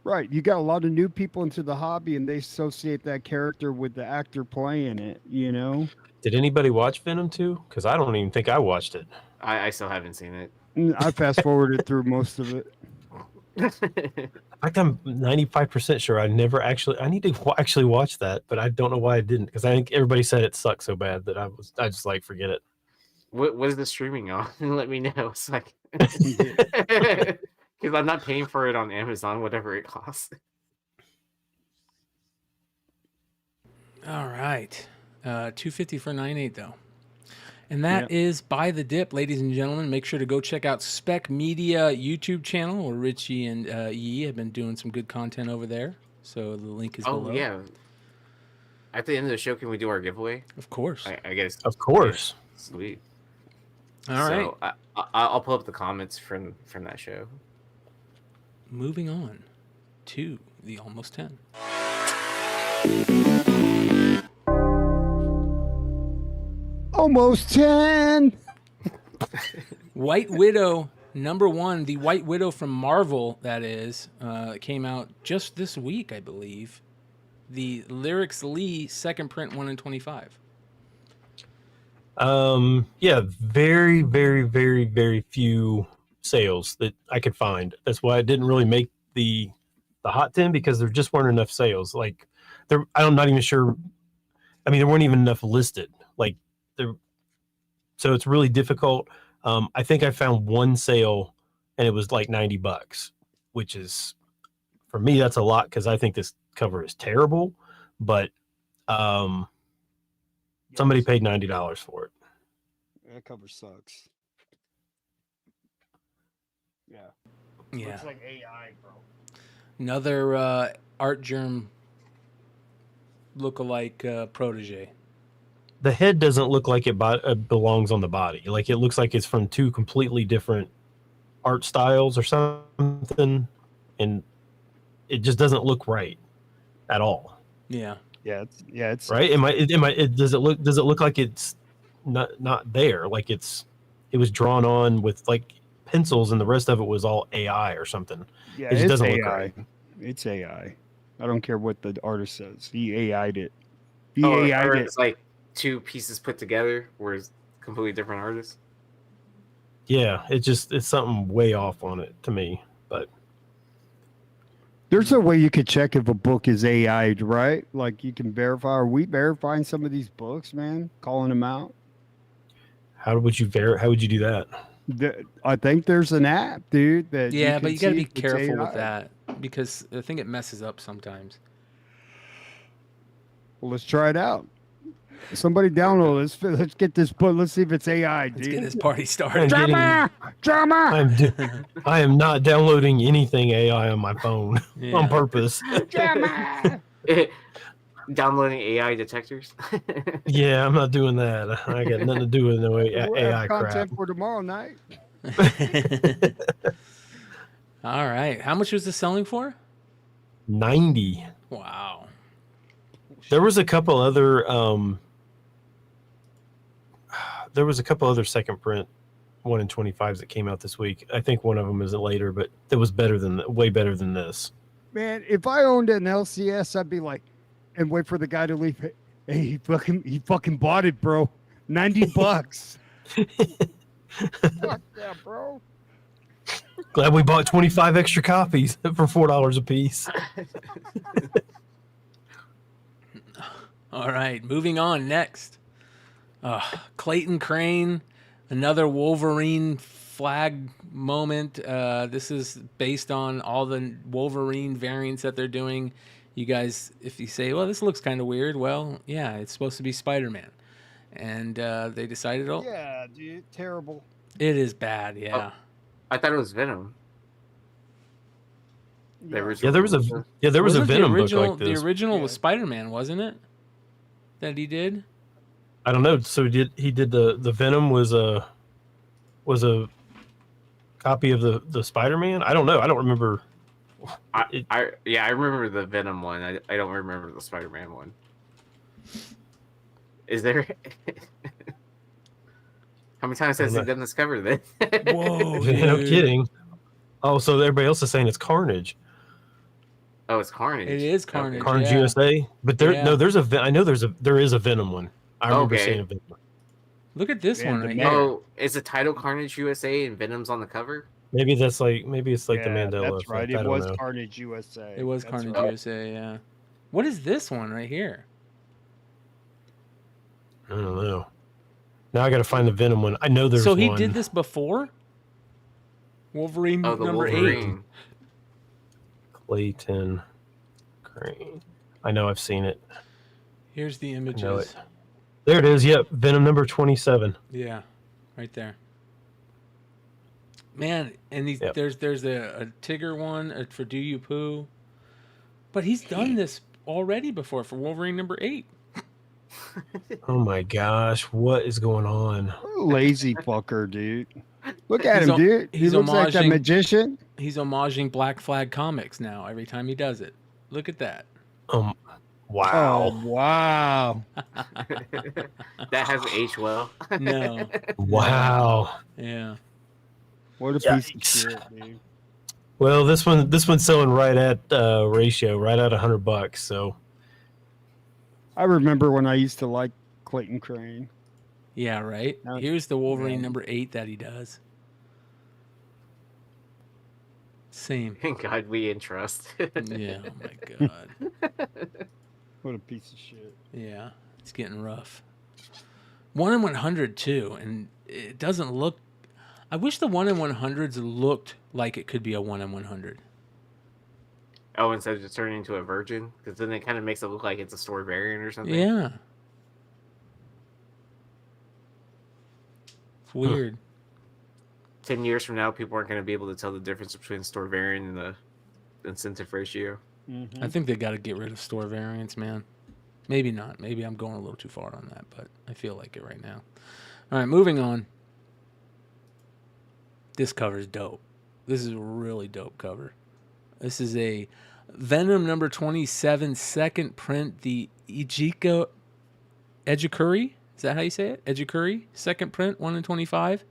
Right. You got a lot of new people into the hobby and they associate that character with the actor playing it, you know? Did anybody watch Venom 2? Because I don't even think I watched it. I still haven't seen it. I fast forwarded through most of it. In fact, I'm 95% sure I need to actually watch that, but I don't know why I didn't, because I think everybody said it sucked so bad that I just like forget it. What is the streaming on? Let me know. So because I'm not paying for it on Amazon, whatever it costs. All right, 250 for 9.8 though, and that is By the Dip, ladies and gentlemen. Make sure to go check out Spec Media YouTube channel, where Richie and Yee have been doing some good content over there. So the link is below. Oh yeah. At the end of the show, can we do our giveaway? Of course. I guess. Of course. Yeah, sweet. All right. I'll pull up the comments from that show. Moving on to the Almost 10. Almost 10. White Widow #1, the White Widow from Marvel, that is, came out just this week, I believe. The Lyrics Lee second print 1 in 25. Yeah, very, very, very, very few sales that I could find. That's why I didn't really make the Hot 10, because there just weren't enough sales. Like I'm not even sure. I mean, there weren't even enough listed. Like so it's really difficult. I think I found one sale and it was like $90, which is, for me, that's a lot, because I think this cover is terrible, but somebody paid $90 for it. That cover sucks. Yeah. Yeah. Looks like AI, bro. Another Art Germ lookalike protege. The head doesn't look like it belongs on the body. Like, it looks like it's from two completely different art styles or something, and it just doesn't look right at all. Yeah. It's right. Does it look like it's not there? Like it was drawn on with like pencils, and the rest of it was all AI or something. Yeah, it just doesn't AI. look right. It's AI. I don't care what the artist says. He AI'd it. It's like two pieces put together, where it's completely different artists. Yeah, it's something way off on it to me. But there's a way you could check if a book is AI'd, right? Like you can verify. Are we verifying some of these books, man? Calling them out. How would you do that? I think there's an app, dude. But you got to be careful with that. because I think it messes up sometimes. Well, let's try it out. Somebody download this. Let's get this book. Let's see if it's AI, Let's dude. get this party started. Drama! I am not downloading anything AI on my phone Yeah. on purpose. Drama! Downloading AI detectors. Yeah, I'm not doing that. I got nothing to do with no We'll AI have crap. content for tomorrow night. All right. How much was this selling for? 90. Wow. There was a couple other second print 1 in 25s that came out this week. I think one of them isn't later, but it was way better than this. Man, if I owned an LCS, I'd be like, and wait for the guy to leave. Hey, he fucking bought it, bro. $90. Fuck yeah, bro. Glad we bought 25 extra copies for $4 a piece. All right. Moving on. Next. Clayton Crane, another Wolverine flag moment. This is based on all the Wolverine variants that they're doing. You guys, if you say, well, this looks kind of weird, well, yeah, it's supposed to be Spider-Man. And they decided, Yeah, dude, terrible. it is bad, yeah. I thought it was Venom. Yeah. There was a Wasn't Venom the book original, like this. The original Yeah. was Spider-Man, wasn't it? That he did? I don't know. So he did the Venom was a copy of the Spider-Man? I don't know. I don't remember. I remember the Venom one. I don't remember the Spider-Man one. Is there? How many times has he done this cover then? Whoa, No dude. kidding. Oh, so everybody else is saying it's Carnage. Oh, it's Carnage. It is Carnage. Carnage yeah. USA. But there Yeah. no, there is a Venom one. I remember Okay. seeing a Venom. Look at this Man, one the right man- here. Oh, is the title Carnage USA and Venom's on the cover? Maybe it's like the Mandela That's right. effect. I It don't was know. Carnage USA. It was That's Carnage right. USA, yeah. What is this one right here? I don't know. Now I got to find the Venom one. I know there's So he one. did this before? Wolverine Oh, the number 8. Wolverine. Clayton Crane. I know I've seen it. Here's the I know images. it. There it is. Yep, Venom number 27. Yeah, right there. Man, and these, Yep. there's a Tigger one for Do You Poo. But he's done this already before for Wolverine number 8. Oh my gosh, what is going on? Lazy fucker, dude. Look at He's him, dude. He he's looks like a homaging- magician. He's homaging Black Flag Comics now every time he does it. Look at that. Wow. Oh, wow. That hasn't aged well. No. Wow. Yeah. What a piece of Yikes. shit, dude. Well, this one's selling right at ratio, right at $100. So I remember when I used to like Clayton Crane. Yeah, right. Now- Here's the Wolverine Yeah. number 8 that he does. Same. Thank God we entrust. Yeah, oh my god. What a piece of shit. Yeah, it's getting rough. 1 in 100 too, and it doesn't look. I wish the 1 in 100s looked like it could be a 1 in 100. Oh, instead of just turning into a virgin, because then it kind of makes it look like it's a store variant or something. Yeah. It's weird. 10 years from now, people aren't going to be able to tell the difference between store variant and the incentive ratio. I think they got to get rid of store variants, man. Maybe not. Maybe I'm going a little too far on that, but I feel like it right now. All right, moving on. This cover's dope. This is a really dope cover. This is a Venom number 27 second print, the Ejikuri. Is that how you say it? Ejikuri second print, 1 in 25.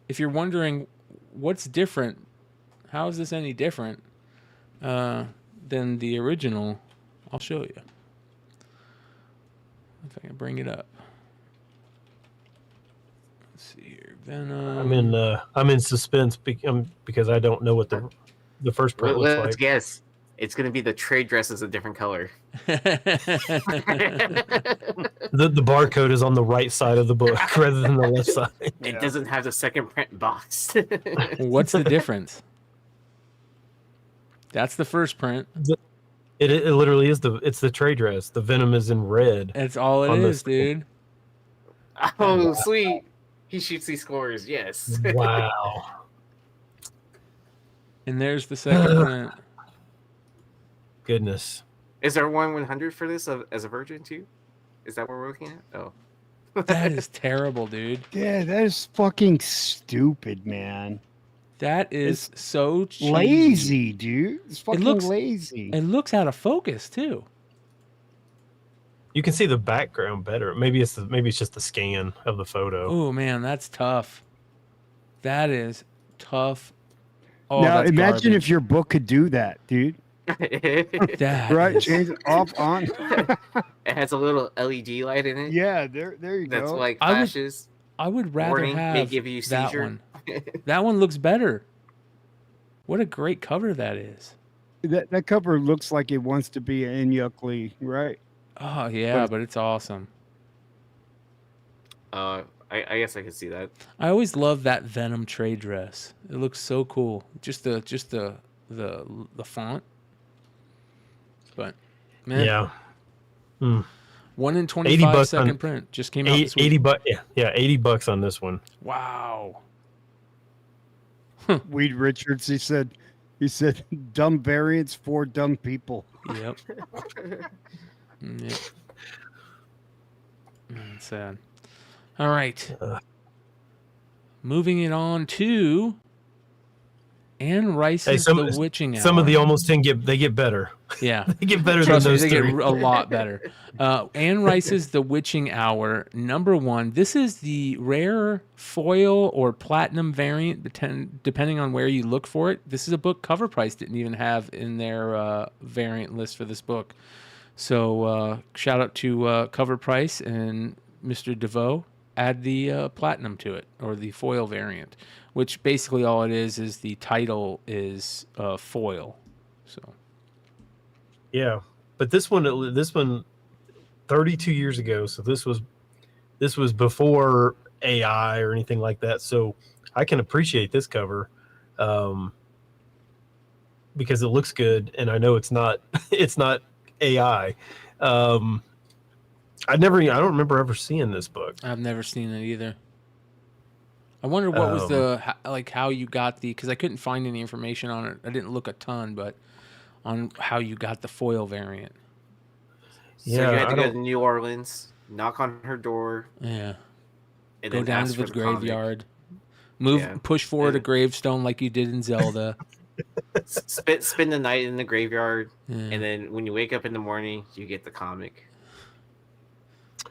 If you're wondering what's different, how is this any different than the original, I'll show you. If I can bring it up. Let's see here. Venom. I'm in suspense because I don't know what the first print looks Let's like. guess. It's going to be the trade dress is a different color. The barcode is on the right side of the book rather than the left side. It doesn't have the second print box. What's the difference? That's the first print. It literally is it's the trade dress. The Venom is in red. That's all it On is, the- dude. Oh, sweet. He shoots these scores. Yes. Wow. And there's the second print. Goodness. Is there 1/100 for this as a virgin too? Is that what we're looking at? Oh. That is terrible, dude. Yeah, that is fucking stupid, man. That is so cheesy. Lazy, dude. It's fucking looks- lazy. It looks out of focus too. You can see the background better. Maybe it's just the scan of the photo. Oh man, that's tough. That is tough. Oh, now that's imagine garbage. if your book could do that, dude. That Right? is- Change it off on. It has a little LED light in it. Yeah, there you That's go. like I would- flashes. I would rather Warning, may have give you that seizure. one. That one looks better. What a great cover that is. That cover looks like it wants to be an Yuckly, right? Oh yeah, but it's awesome. I guess I could see that. I always love that Venom trade dress. It looks so cool. Just the font. But man, Yeah. 1 in 80 25 bucks second on- print just came out this week. 80 bucks. Yeah, $80 on this one. Wow. Weed Richards, he said dumb variants for dumb people. Yep. Yep. Sad. All right. Moving it on to Anne Rice's The Witching Hour. Some of the almost 10 get better. Yeah. They get better Trust than me, those they three. get a lot better. Anne Rice's The Witching Hour, #1. This is the rare foil or platinum variant, depending on where you look for it. This is a book Cover Price didn't even have in their variant list for this book. So shout out to Cover Price and Mr. DeVoe. Add the platinum to it, or the foil variant, which basically all it is the title is foil. So. Yeah, but this one 32 years ago, so this was before AI or anything like that. So I can appreciate this cover because it looks good, and I know it's not AI. I don't remember ever seeing this book. I've never seen it either. I wonder what was how you got because I couldn't find any information on it. I didn't look a ton, but on how you got the foil variant. So you had to go to New Orleans, knock on her door. Yeah. And go then down ask to the for comic. graveyard. Push forward a gravestone like you did in Zelda. Spend the night in the graveyard, Yeah. and then when you wake up in the morning, you get the comic.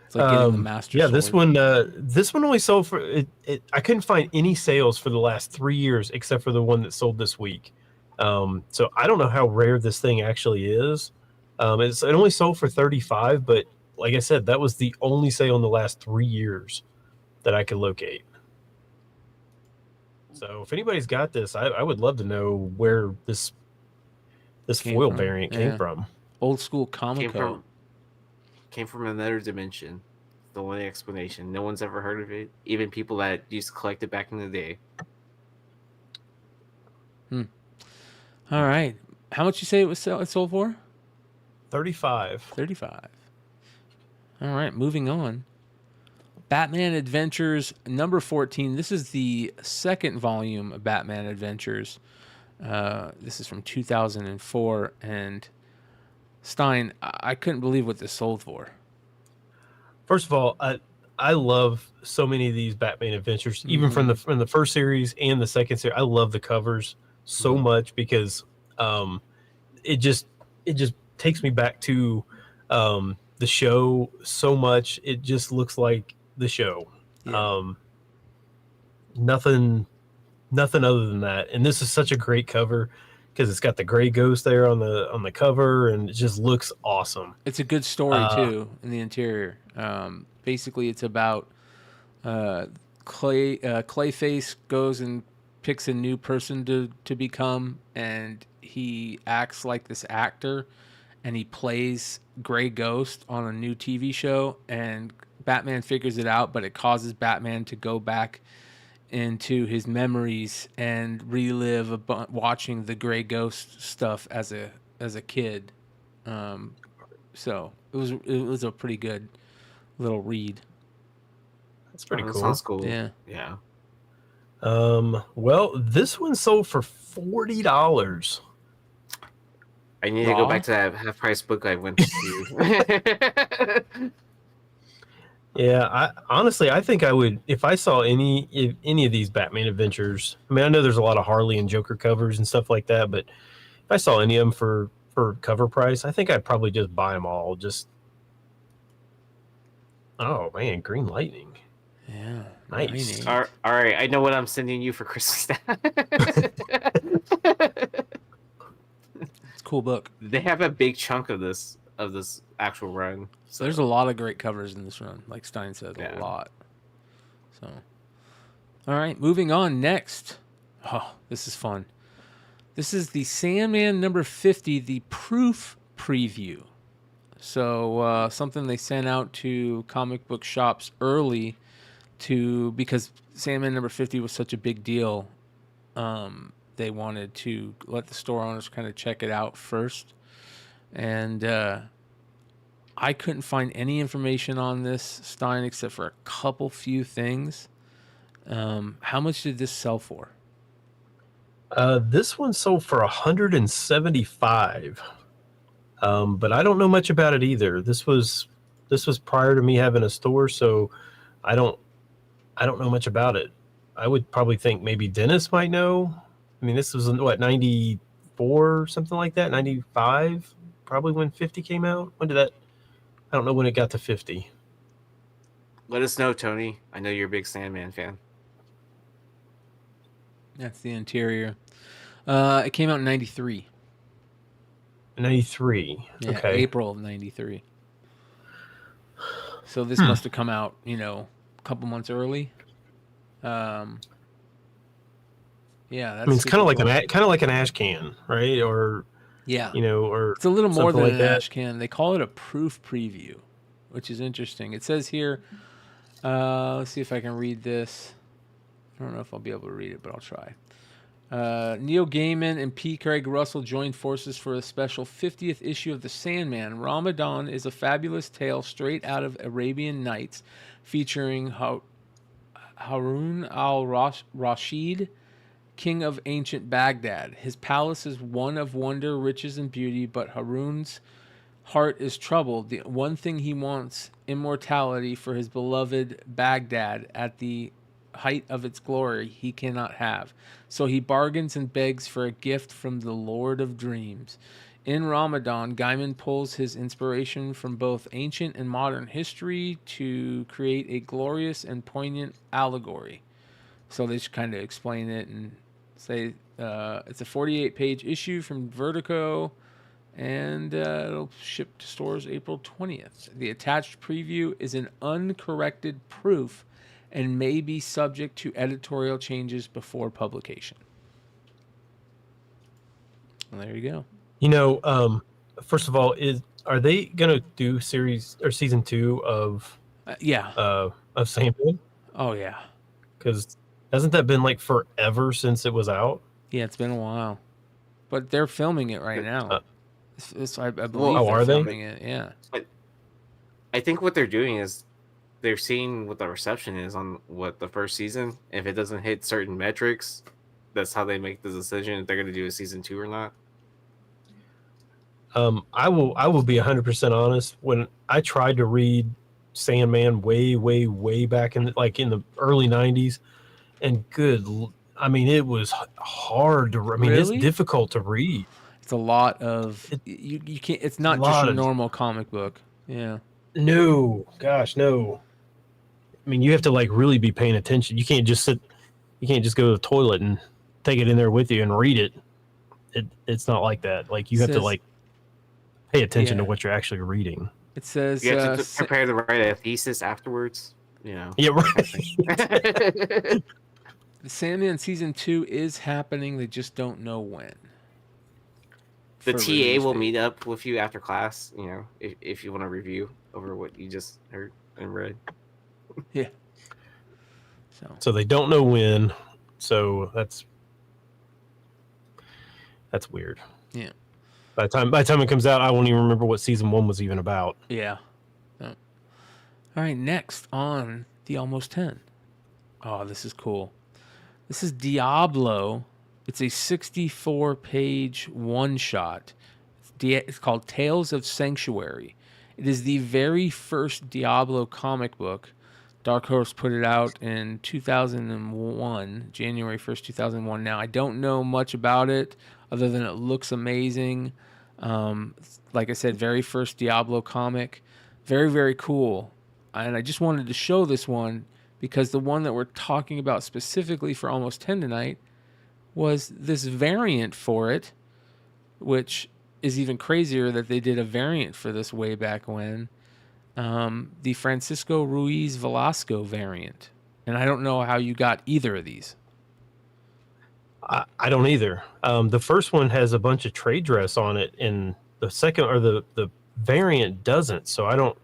It's like getting the Master Yeah, Sword. this one only sold for it. I couldn't find any sales for the last 3 years except for the one that sold this week. So I don't know how rare this thing actually is. It only sold for 35, but like I said, that was the only sale in the last 3 years that I could locate. So if anybody's got this, I would love to know where this foil variant came from. Old school Comico. Came from another dimension. The only explanation. No one's ever heard of it. Even people that used to collect it back in the day. All right. How much you say it sold for? 35. 35. All right, moving on. Batman Adventures #14. This is the second volume of Batman Adventures. This is from 2004, and Stein, I couldn't believe what this sold for. First of all, I love so many of these Batman Adventures, even from the first series and the second series. I love the covers so much because it just takes me back to the show so much. It just looks like the show. Yeah. Nothing other than that. And this is such a great cover because it's got the gray ghost there on the cover, and it just looks awesome. It's a good story too in the interior. Basically, it's about Clayface goes and picks a new person to become, and he acts like this actor, and he plays Gray Ghost on a new TV show, and Batman figures it out, but it causes Batman to go back into his memories and relive watching the Gray Ghost stuff as a kid. So it was a pretty good little read. That's pretty That cool. sounds cool. Yeah. Yeah. Well, this one sold for $40. I need to go back to that half price book I went to. Yeah, I think I would if I saw any of these Batman adventures. I mean, I know there's a lot of Harley and Joker covers and stuff like that, but if I saw any of them for cover price, I think I'd probably just buy them all. Just oh man, Green Lightning. Yeah. Nice. All right, I know what I'm sending you for Christmas. It's a cool book. They have a big chunk of this actual run. So there's a lot of great covers in this run, like Stein said, a lot. So, all right, moving on. Next, oh, this is fun. This is the Sandman number 50, the proof preview. So something they sent out to comic book shops early because Sandman number 50 was such a big deal. They wanted to let the store owners kind of check it out first, and I couldn't find any information on this, Stein, except for a few things. How much did this sell for? This one sold for $175. But I don't know much about it either. This was prior to me having a store, so I don't know much about it. I would probably think maybe Dennis might know. I mean, this was what, 94 or something like that, 95, probably when 50 came out. When did that? I don't know when it got to 50. Let us know, Tony. I know you're a big Sandman fan. That's the interior. It came out in 93. 93. Yeah, Okay. April of 93. So this must have come out, a couple months early. Yeah, that's. I mean, it's kind of like an ash can, right? Or yeah, or it's a little more than like an that. ash can. They call it a proof preview, which is interesting. It says here. Let's see if I can read this. I don't know if I'll be able to read it, but I'll try. Neil Gaiman and P. Craig Russell joined forces for a special 50th issue of The Sandman. Ramadan is a fabulous tale straight out of Arabian Nights, featuring Harun al-Rashid, king of ancient Baghdad. His palace is one of wonder, riches, and beauty, but Harun's heart is troubled. The one thing he wants, immortality for his beloved Baghdad at the height of its glory, he cannot have. So he bargains and begs for a gift from the Lord of Dreams. In Ramadan, Gaiman pulls his inspiration from both ancient and modern history to create a glorious and poignant allegory. So they just kind of explain it and say it's a 48-page issue from Vertigo, and it'll ship to stores April 20th. The attached preview is an uncorrected proof and may be subject to editorial changes before publication. Well, there you go. First of all, are they gonna do series or season 2 of of Sandman? Oh yeah. Because hasn't that been like forever since it was out? Yeah, it's been a while, but they're filming it right now. I believe are they're they? filming it. Yeah. But I think what they're doing is they're seeing what the reception is on what the first season. If it doesn't hit certain metrics, that's how they make the decision if they're going to do a season 2 or not. I will be 100% honest. When I tried to read Sandman way back in the early 90s, and it was hard to. I mean, Really? it's difficult to read. It's a lot of you can't. It's not just a normal comic book. Yeah. No, gosh, no. I mean, you have to really be paying attention. You can't just You can't just go to the toilet and take it in there with you and read it. It's not like that. You have to pay attention to what you're actually reading. It says you have to prepare to write a thesis afterwards. Yeah, right. The Sandman season 2 is happening. They just don't know when. The TA will meet up with you after class, if you want to review over what you just heard and read. Yeah. So they don't know when. So that's weird. Yeah. By the time it comes out, I won't even remember what season 1 was even about. Yeah. All right, next on the Almost 10. Oh, this is cool. This is Diablo. It's a 64-page one-shot. It's called Tales of Sanctuary. It is the very first Diablo comic book. Dark Horse put it out in 2001, January 1st, 2001. Now, I don't know much about it other than it looks amazing. Like I said, very first Diablo comic. Very, very cool. And I just wanted to show this one because the one that we're talking about specifically for Almost 10 tonight was this variant for it, which is even crazier that they did a variant for this way back when. The Francisco Ruiz Velasco variant. And I don't know how you got either of these. I don't either. The first one has a bunch of trade dress on it, and the second, or the variant doesn't. So I don't,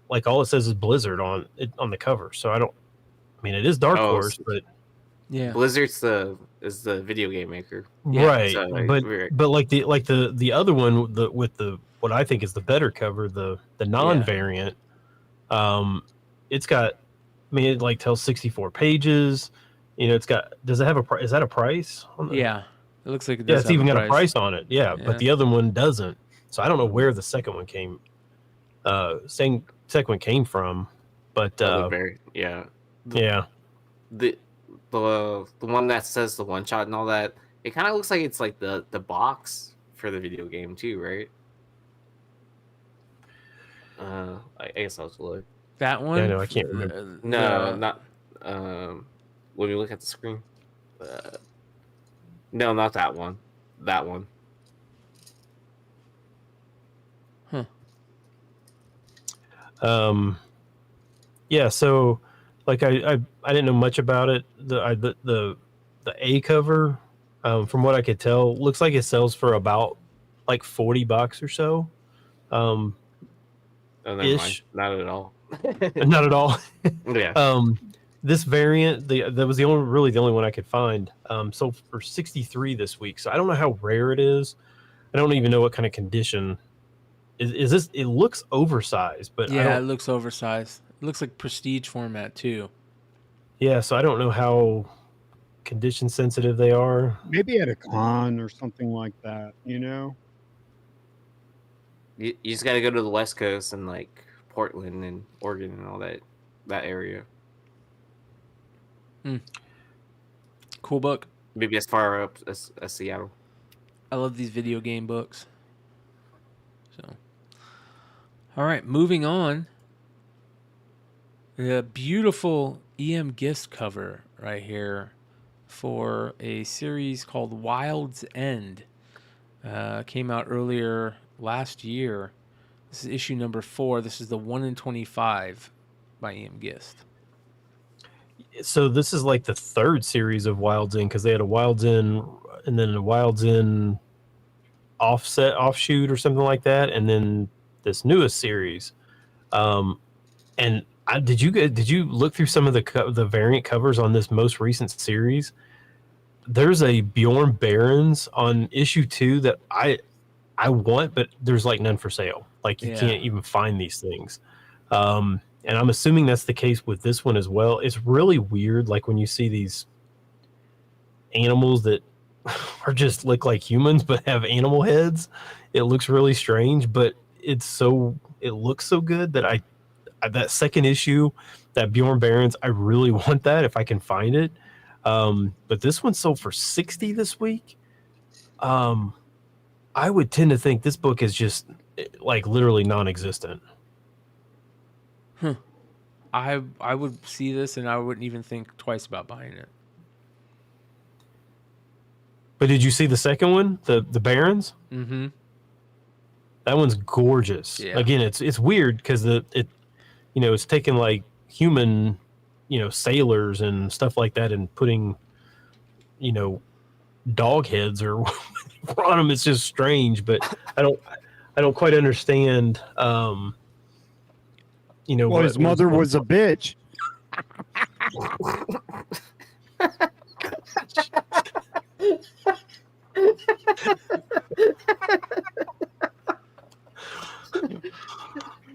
like, all it says is Blizzard on the cover. So I mean, it is Dark Horse, but yeah, Blizzard's is the video game maker, right? So, but like the other one, with the what I think is the better cover, the non-variant, it's got, I mean, it like tells 64 pages. You know, it's got. Does it have a price? Is that a price? Yeah, it looks like it does. Yeah, it's even got a price on it. Yeah, but the other one doesn't. So I don't know where the second one came. Second one came from, but yeah. The one that says the one shot and all that. It kind of looks like it's like the box for the video game too, right? I guess I'll just look. That one? Yeah, no, I can't remember. No, not. When we look at the screen. No, not that one. That one. Huh. Yeah. So, like, I didn't know much about it. The A cover, from what I could tell, looks like it sells for about like $40 or so. Oh, never mind. Not at all. Not at all. Yeah. This variant, that was the only one I could find. Sold for $63 this week. So I don't know how rare it is. I don't even know what kind of condition. Is this? It looks oversized, but yeah, it looks oversized. It looks like prestige format too. Yeah, so I don't know how condition sensitive they are. Maybe at a con or something like that, you know? You just got to go to the West Coast and like Portland and Oregon and all that area. Cool book. Maybe as far up as Seattle. I love these video game books. So, all right, moving on. The beautiful EM Gifts cover right here for a series called Wild's End. Came out earlier last year. This is issue number 4. This is the 1 in 25 by EM Gist. So this is like the third series of Wild's End, because they had a Wild's End and then a Wild's End offshoot or something like that, and then this newest series. And did you look through some of the variant covers on this most recent series? There's a Bjorn Barons on issue 2 that I want, but there's like none for sale. Like you can't even find these things. And I'm assuming that's the case with this one as well. It's really weird, like when you see these animals that are just look like humans but have animal heads. It looks really strange, but it looks so good that I that second issue, that Bjorn Barons, I really want that if I can find it. But this one sold for $60 this week. I would tend to think this book is just like literally non-existent. I would see this and I wouldn't even think twice about buying it. But did you see the second one, the Barons? Mm-hmm. That one's gorgeous. Yeah. Again, it's weird because it's taking like human, sailors and stuff like that and putting, dog heads or on them. It's just strange, but I don't quite understand. Well, his mother was a bitch.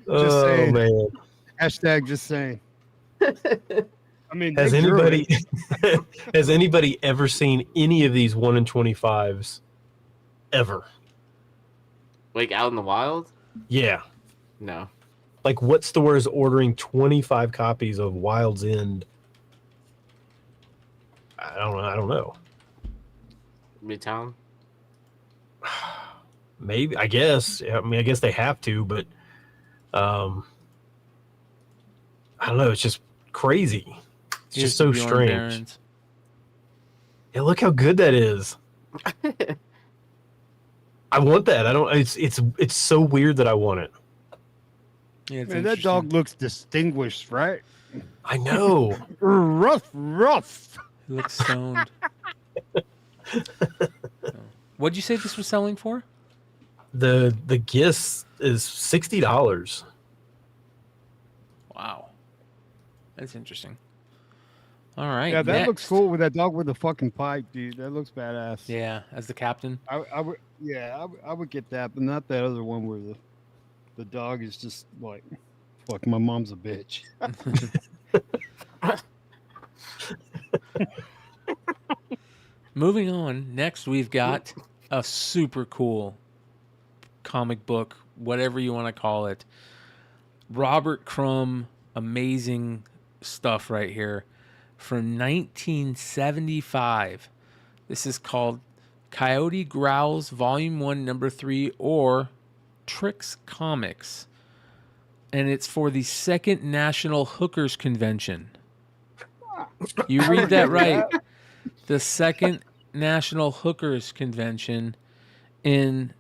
Just saying. Man. Hashtag just saying. I mean, Has they drew anybody it. has anybody ever seen any of these 1 in 25s ever? Like out in the wild? Yeah. No. Like, what store is ordering 25 copies of Wild's End? I don't know. Midtown? Maybe, I guess. I mean, I guess they have to, but I don't know. It's just crazy. It's Here's just so the Bjorn strange. Barons. Yeah, look how good that is. I want that. I don't. It's so weird that I want it. Yeah, it's Man, that dog interesting. looks distinguished, right? I know. Rough. He looks stoned. What'd you say this was selling for? The Gis is $60. Wow, that's interesting. All right, Yeah, that next. looks cool with that dog with the fucking pipe, dude. That looks badass. Yeah, as the captain. I would get that, but not that other one where the dog is just like, fuck, my mom's a bitch. Moving on. Next, we've got a super cool comic book, whatever you want to call it. Robert Crumb, amazing stuff right here from 1975. This is called Coyote Growls Volume 1, Number 3, or Tricks Comics. And it's for the Second National Hookers Convention. You read that right. The Second National Hookers Convention in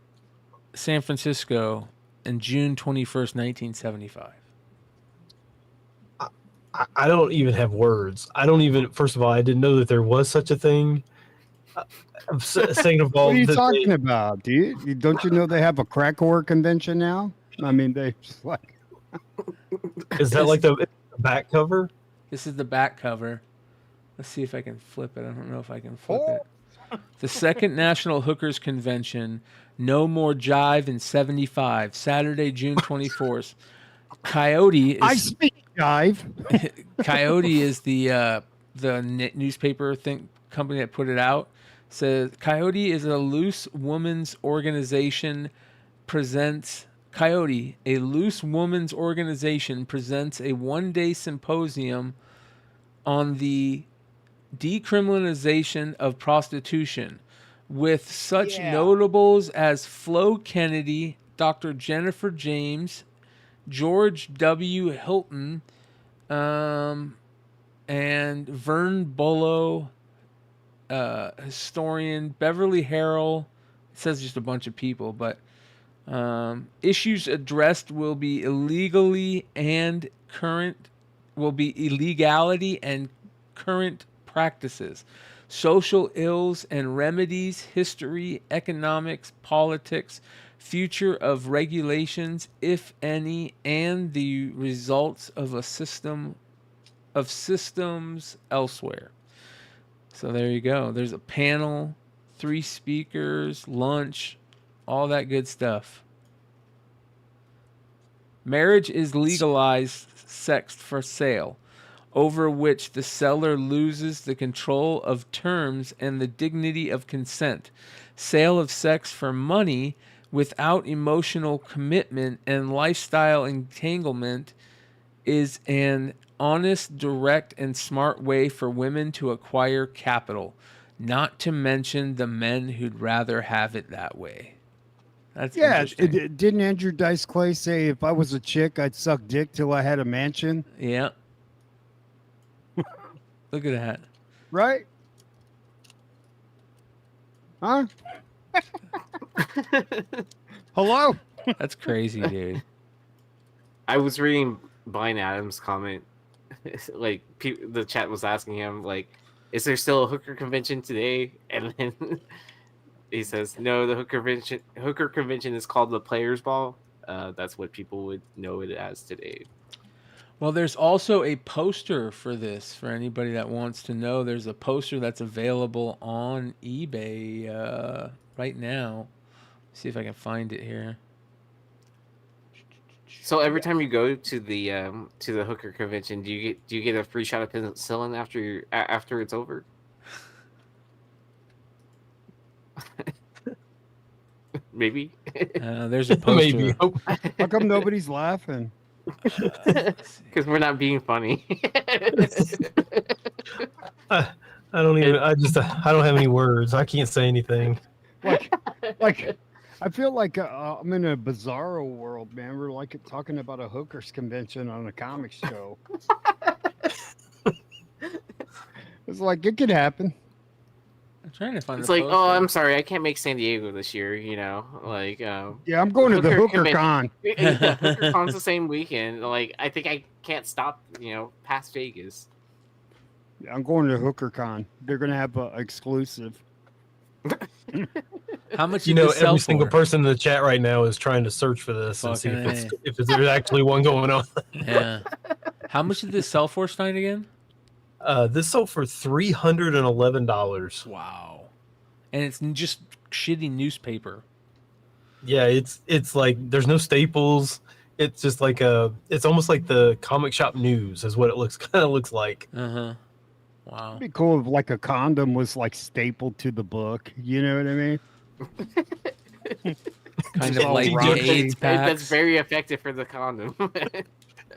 San Francisco on June 21st, 1975. I don't even have words. I don't even. First of all, I didn't know that there was such a thing. Second of all, What are you that talking about, dude? Don't you know they have a crack whore convention now? I mean, they just like. is that like the back cover? This is the back cover. Let's see if I can flip it. I don't know if I can flip it. The Second National Hookers Convention, No More Jive in 75, Saturday, June 24th. Coyote I is speak jive. Coyote is the newspaper company that put it out. Says Coyote is a loose woman's organization presents Coyote, a loose woman's organization presents a one-day symposium on the decriminalization of prostitution with such notables as Flo Kennedy, Dr. Jennifer James, George W. Hilton, and Vern Bullo, historian Beverly Harrell. It says just a bunch of people, but issues addressed will be illegality and current practices, social ills and remedies, history, economics, politics, future of regulations, if any, and the results of systems elsewhere. So there you go. There's a panel, 3 speakers, lunch, all that good stuff. Marriage is legalized sex for sale, over which the seller loses the control of terms and the dignity of consent. Sale of sex for money without emotional commitment and lifestyle entanglement is an honest, direct, and smart way for women to acquire capital, not to mention the men who'd rather have it that way. That's interesting. Didn't Andrew Dice Clay say if I was a chick, I'd suck dick till I had a mansion? Yeah. Look at that. Right? Huh? Hello? That's crazy, dude. I was reading Brian Adams' comment. Like, the chat was asking him, like, is there still a hooker convention today? And then he says, no, the hooker convention is called the Players Ball. That's what people would know it as today. Well, there's also a poster for this. For anybody that wants to know, there's a poster that's available on eBay right now. See if I can find it here. So every time you go to the hooker convention, do you get a free shot of penicillin after it's over? Maybe. There's a poster. Maybe. How come nobody's laughing? Because we're not being funny. I don't even. I don't have any words. I can't say anything. Like, I feel like I'm in a bizarro world, man. We're like talking about a hookers convention on a comic show. It's like it could happen. I'm trying to find. It's the like, poster. oh, I'm sorry, I can't make San Diego this year. You know, like. Yeah, I'm going to the Hooker Con. Yeah, Hooker Con's the same weekend. Like, I think I can't stop. Past Vegas. Yeah, I'm going to Hooker Con. They're gonna have an exclusive. How much? You did know, this sell every single for? person in the chat right now is trying to search for this and see if there's actually one going on. Yeah. How much did this sell for, Stein, again? This sold for $311. Wow. And it's just shitty newspaper. Yeah, it's like there's no staples. It's just like it's almost like the comic shop news is what it kind of looks like. Uh-huh. Wow. It'd be cool if like a condom was like stapled to the book. You know what I mean? Kind Just of all like the rocky. AIDS packs. That's very effective for the condom.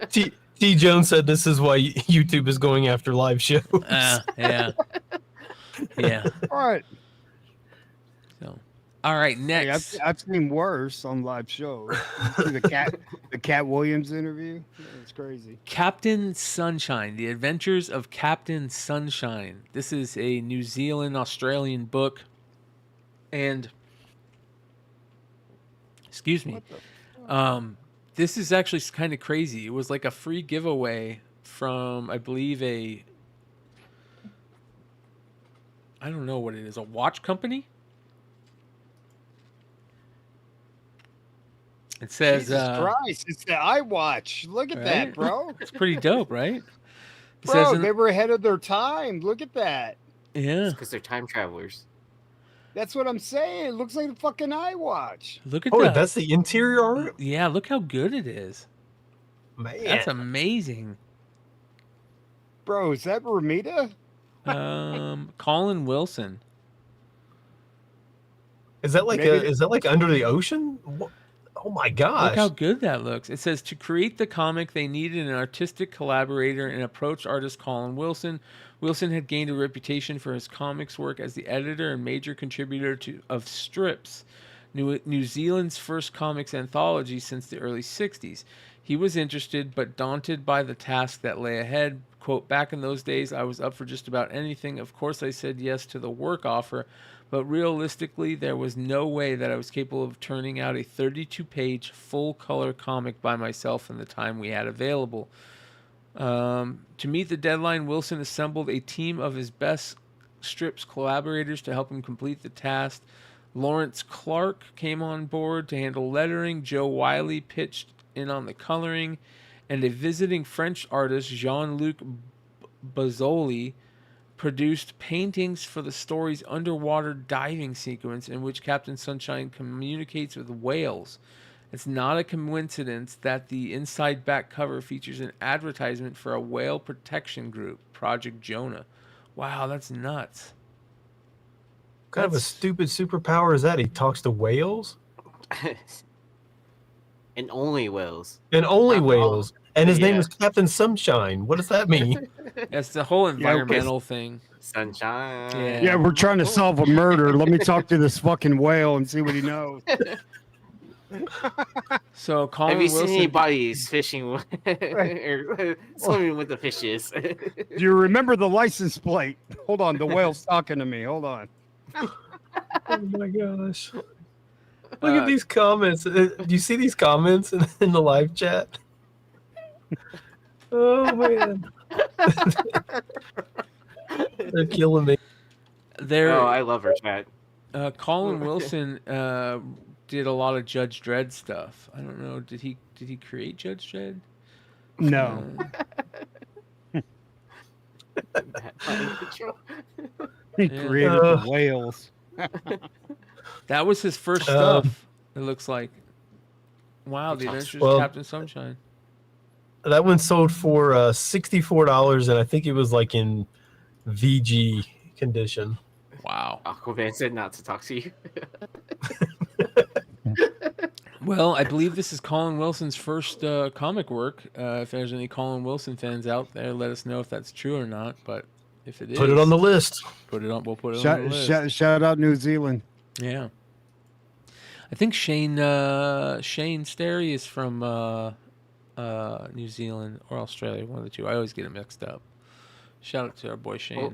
T Jones said this is why YouTube is going after live shows. Yeah. Yeah. All right. So, all right, Hey, next. I've seen worse on live shows. See the Cat Williams interview. It's crazy. Captain Sunshine, The Adventures of Captain Sunshine. This is a New Zealand Australian book. And excuse me. This is actually kind of crazy. It was like a free giveaway from, I believe, I don't know what it is, a watch company? It says Jesus Christ, it's the iWatch. Look at that, right? bro. It's pretty dope, right? It Bro, says in- they were ahead of their time. Look at that. yeah. Because they're time travelers. That's what I'm saying. It looks like a fucking iWatch. Look at Oh, that. that's the interior art? Yeah, look how good it is. Man. That's amazing. Bro, is that Ramita? Colin Wilson. Is that like Maybe- is that like under the ocean? Oh my gosh. Look how good that looks. It says to create the comic, they needed an artistic collaborator and approached artist Colin Wilson. Wilson had gained a reputation for his comics work as the editor and major contributor of Strips, New Zealand's first comics anthology since the early 60s. He was interested, but daunted by the task that lay ahead. Quote, back in those days, I was up for just about anything. Of course, I said yes to the work offer, but realistically, there was no way that I was capable of turning out a 32-page full-color comic by myself in the time we had available. To meet the deadline, Wilson assembled a team of his best Strips collaborators to help him complete the task. Lawrence Clark came on board to handle lettering. Joe Wiley pitched in on the coloring, and a visiting French artist, Jean-Luc Bazzoli, produced paintings for the story's underwater diving sequence in which Captain Sunshine communicates with whales. It's not a coincidence that the inside back cover features an advertisement for a whale protection group, Project Jonah. Wow, that's nuts. What kind of a stupid superpower is that? He talks to whales? And only whales. And only Not all. whales. And his name Yeah. is Captain Sunshine. What does that mean? That's the whole environmental thing. Sunshine. Yeah. Yeah, we're trying to solve a murder. Let me talk to this fucking whale and see what he knows. So Colin Have you Wilson, seen any bodies fishing or swimming with the fishes? Do you remember the license plate? Hold on, the whale's talking to me. Hold on. Oh my gosh. Look at these comments. Do you see these comments in the live chat? Oh man. They're killing me. there. Oh, I love her chat. Colin Wilson did a lot of Judge Dredd stuff. I don't know. Did he create Judge Dredd? No. He created the whales. That was his first stuff. It looks like. Wow, The Adventures of Captain Sunshine. That one sold for $64, and I think it was like in VG condition. Wow. Aquaman said not to talk to you. Well, I believe this is Colin Wilson's first comic work. If there's any Colin Wilson fans out there, let us know if that's true or not. But if it is, put it on the list. Put it on. We'll put it on the list. Shout out New Zealand. Yeah. I think Shane Sterry is from New Zealand or Australia, one of the two. I always get it mixed up. Shout out to our boy Shane. Well,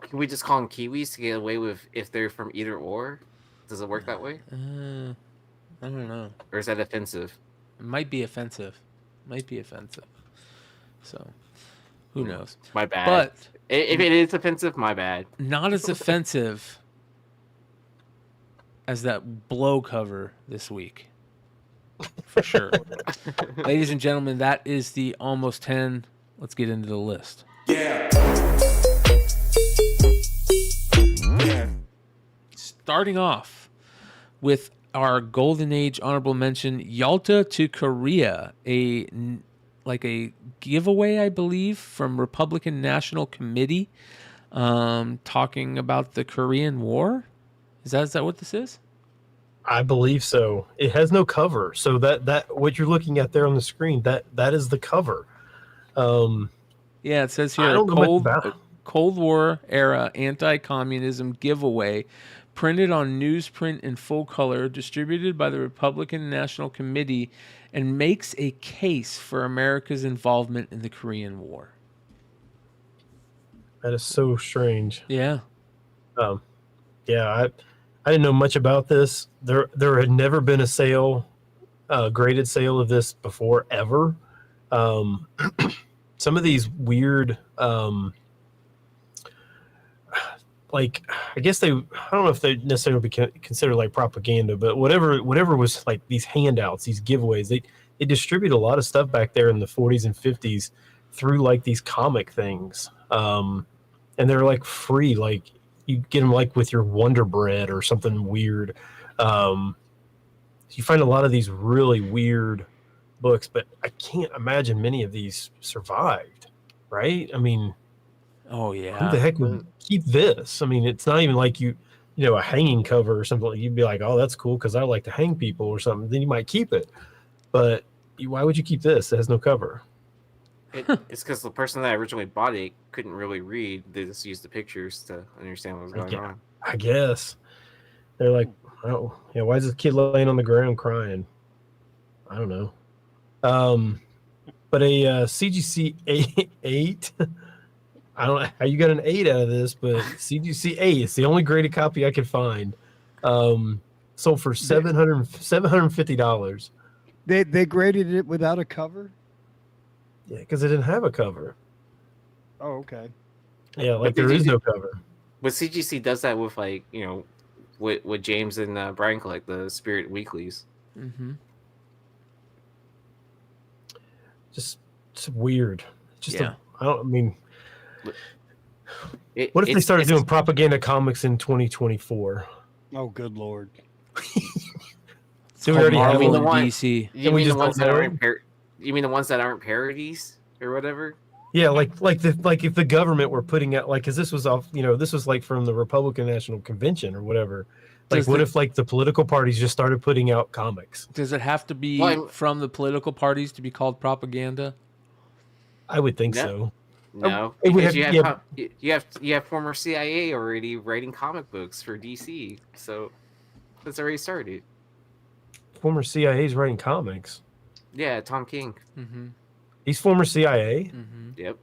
can we just call them Kiwis to get away with if they're from either or? Does it work that way? I don't know. Or is that offensive? It might be offensive. So, who knows? My bad. But if it is offensive, my bad. Not as offensive as that blow cover this week. For sure. Ladies and gentlemen, that is the Almost 10. Let's get into the list. Yeah. Starting off with our Golden Age honorable mention, Yalta to Korea, a giveaway, I believe, from Republican National Committee, talking about the Korean War. Is that what this is? I believe so. It has no cover, so that what you're looking at there on the screen, that is the cover. Yeah, it says here Cold War era anti-communism giveaway, printed on newsprint in full color, distributed by the Republican National Committee, and makes a case for America's involvement in the Korean War. That is so strange. Yeah. Yeah, I didn't know much about this. There had never been a sale, graded sale of this before, ever. Some of these weird, like, I guess I don't know if they necessarily be considered like propaganda, but whatever was like these handouts, these giveaways, they distribute a lot of stuff back there in the 40s and 50s through like these comic things. And they're like free, like you get them like with your Wonder Bread or something weird. You find a lot of these really weird books, but I can't imagine many of these survived, right? I mean, oh yeah, who the heck would keep this? I mean, it's not even like you know, a hanging cover or something. You'd be like, oh, that's cool because I like to hang people or something. Then you might keep it, but why would you keep this? It has no cover. It's because the person that originally bought it couldn't really read. They just used the pictures to understand what was going on. I guess they're like, oh yeah, why is this kid laying on the ground crying? I don't know. But a CGC 8. I don't know how you got an 8 out of this, but CGC 8. It's the only graded copy I could find. Sold for $750. They graded it without a cover. Yeah, because it didn't have a cover. Oh, okay. Yeah, like there is no cover. But CGC does that with, like, you know, with James and Bryan collect the Spirit Weeklies. Mm-hmm. Just weird. Just yeah. What if they started doing propaganda comics in 2024? Oh, good Lord. So we already have one in DC. You mean the ones that aren't you mean the ones that aren't parodies or whatever? Yeah, like if the government were putting out, like, because this was off, you know, this was like from the Republican National Convention or whatever. Like, what if like the political parties just started putting out comics? Does it have to be from the political parties to be called propaganda? I would think so. No, because you have former CIA already writing comic books for DC, so that's already started. Former CIA's writing comics. Yeah, Tom King. Mm-hmm. He's former CIA. Mm-hmm. Yep.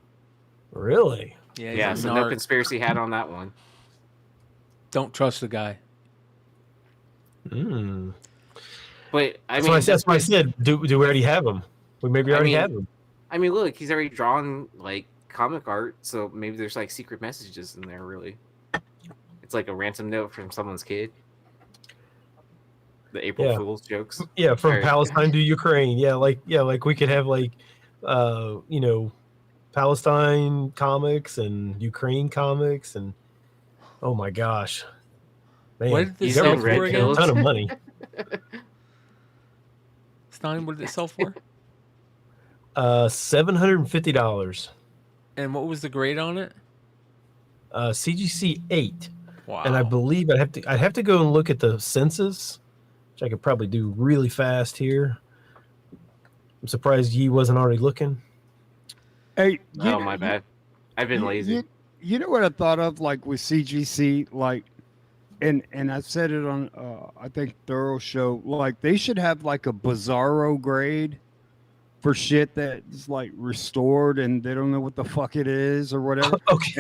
Really? Yeah. So no conspiracy hat on that one. Don't trust the guy. Mm. But I mean, that's why I said, do we already have him? We maybe already have him. I mean, look, he's already drawn like comic art, so maybe there's like secret messages in there. Really, it's like a ransom note from someone's kid. The April Fool's jokes. Yeah, from Palestine to Ukraine. Yeah, like we could have like you know, Palestine comics and Ukraine comics, and oh my gosh, man, What did this sell government's for making again? a ton of money. Stein, what did it sell for? $750. And what was the grade on it? CGC 8. Wow. And I believe I'd have to go and look at the census, which I could probably do really fast here. I'm surprised Yee wasn't already looking. Hey, Oh, my bad. I've been lazy. You know what I thought of, like with CGC, like, and I said it on I think Thorough Show, like they should have like a Bizarro grade for shit that's like restored and they don't know what the fuck it is or whatever. Okay.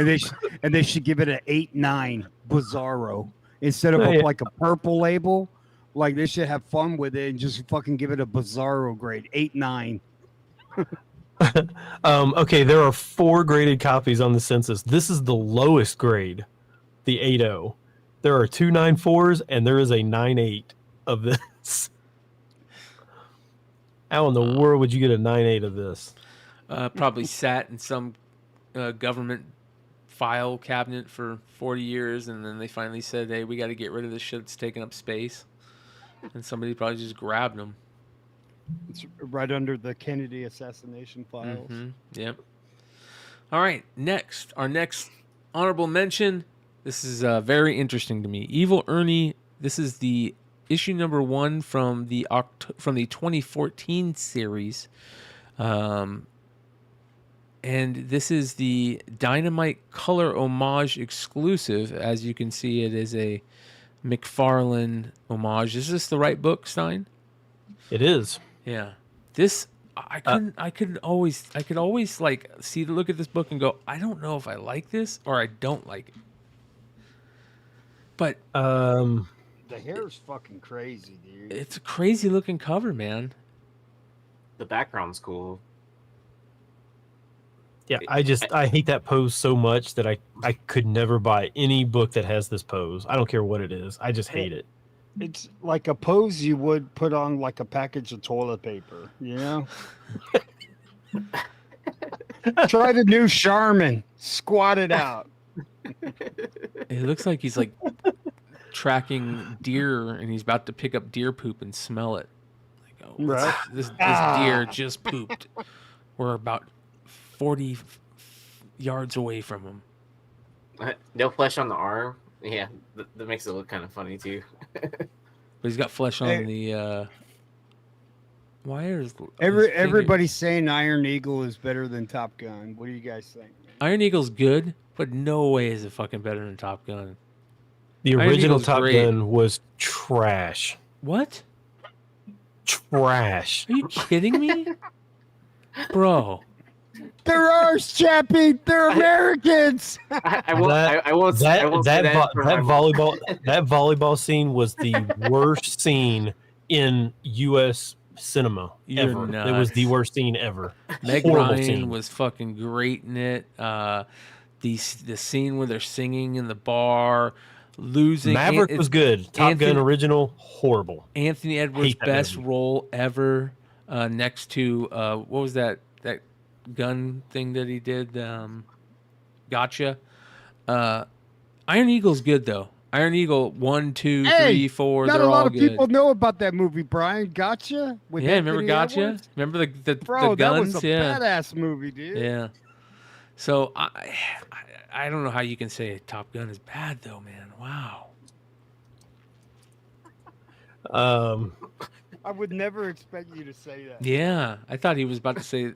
And they should give it an 8-9 Bizarro instead of Yeah. like a purple label. Like they should have fun with it and just fucking give it a Bizarro grade 8-9. Okay, there are 4 graded copies on the census. This is the lowest grade, the 8.0. There are 2 9.4s and there is a 9.8 of this. How in the world would you get a 9.8 of this? Probably sat in some government file cabinet for 40 years, and then they finally said, hey, we got to get rid of this shit that's taking up space. And somebody probably just grabbed them. It's right under the Kennedy assassination files. Yep. All right, next. Our next honorable mention. This is very interesting to me. Evil Ernie. This is the issue number 1 from the 2014 series. And this is the Dynamite Color Homage exclusive. As you can see, it is a McFarlane homage. Is this the right book, Stein? It is. Yeah. This I could always like look at this book and go, I don't know if I like this or I don't like it. But The hair's fucking crazy, dude. it's a crazy looking cover, man. The background's cool. Yeah, I hate that pose so much that I could never buy any book that has this pose. I don't care what it is. I just hate it. It's like a pose you would put on like a package of toilet paper, you know? Try the new Charmin. Squat it out. It looks like he's like tracking deer and he's about to pick up deer poop and smell it. Like, oh, Right. this deer just pooped. We're about 40 yards away from him. No flesh on the arm. Yeah, that makes it look kind of funny too. But he's got flesh on Hey. the wires. Everybody's saying Iron Eagle is better than Top Gun. What do you guys think? Man? Iron Eagle's good, but no way is it fucking better than Top Gun. The Iron original Eagle's Top great. Gun was trash. What? Trash. Are you kidding me? Bro. They're ours, Chappie. They're Americans. I won't say That for my mom. volleyball scene was the worst scene in U.S. cinema You're ever. It was the nuts. worst scene ever. Meg Horrible Ryan scene. was fucking great in it. The scene where they're singing in the bar, losing. Maverick was good. Top Anthony- Gun original, horrible. Anthony Edwards' Hate that best movie. role ever. Next to what was that gun thing that he did? Gotcha. Iron Eagle's good though. Iron Eagle 1, 2, Hey, 3, 4. Not They're a lot all of good. people know about that movie, Brian. Gotcha. With Yeah, remember Anthony Gotcha? Edwards? Remember the Bro, guns? that was a Yeah. badass movie, dude. Yeah. So I don't know how you can say Top Gun is bad though, man. Wow. I would never expect you to say that. Yeah, I thought he was about to say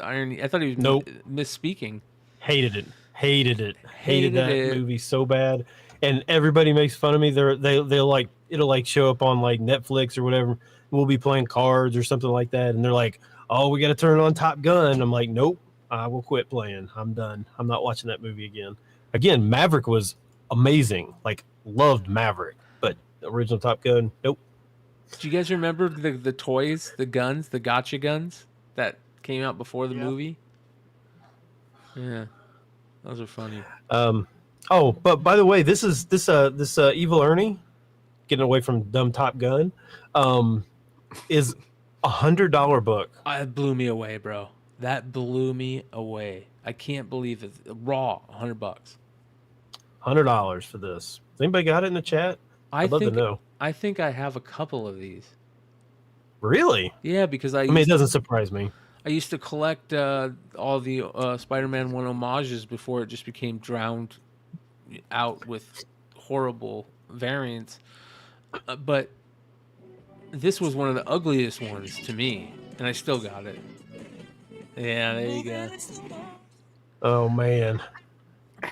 Iron. I thought he was Nope. misspeaking. Hated it. Hated Hated that it. movie so bad. And everybody makes fun of me. They'll like it'll like show up on like Netflix or whatever. We'll be playing cards or something like that, and they're like, "Oh, we got to turn on Top Gun." I'm like, "Nope, I will quit playing. I'm done. I'm not watching that movie again." Again, Maverick was amazing. Like, loved Maverick, but the original Top Gun, nope. Do you guys remember the toys, the guns, the gotcha guns that came out before the Yeah. movie? Yeah, those are funny. Oh, but by the way, this Evil Ernie, getting away from dumb Top Gun, is $100 book. It blew me away, bro. That blew me away. I can't believe it. Raw, $100. $100 for this. Has anybody got it in the chat? I'd love to know. I think I have a couple of these. Really? Yeah, because I mean, it doesn't surprise me. I used to collect all the Spider-Man 1 homages before it just became drowned out with horrible variants. But this was one of the ugliest ones to me, and I still got it. Yeah, there you go. Oh, man.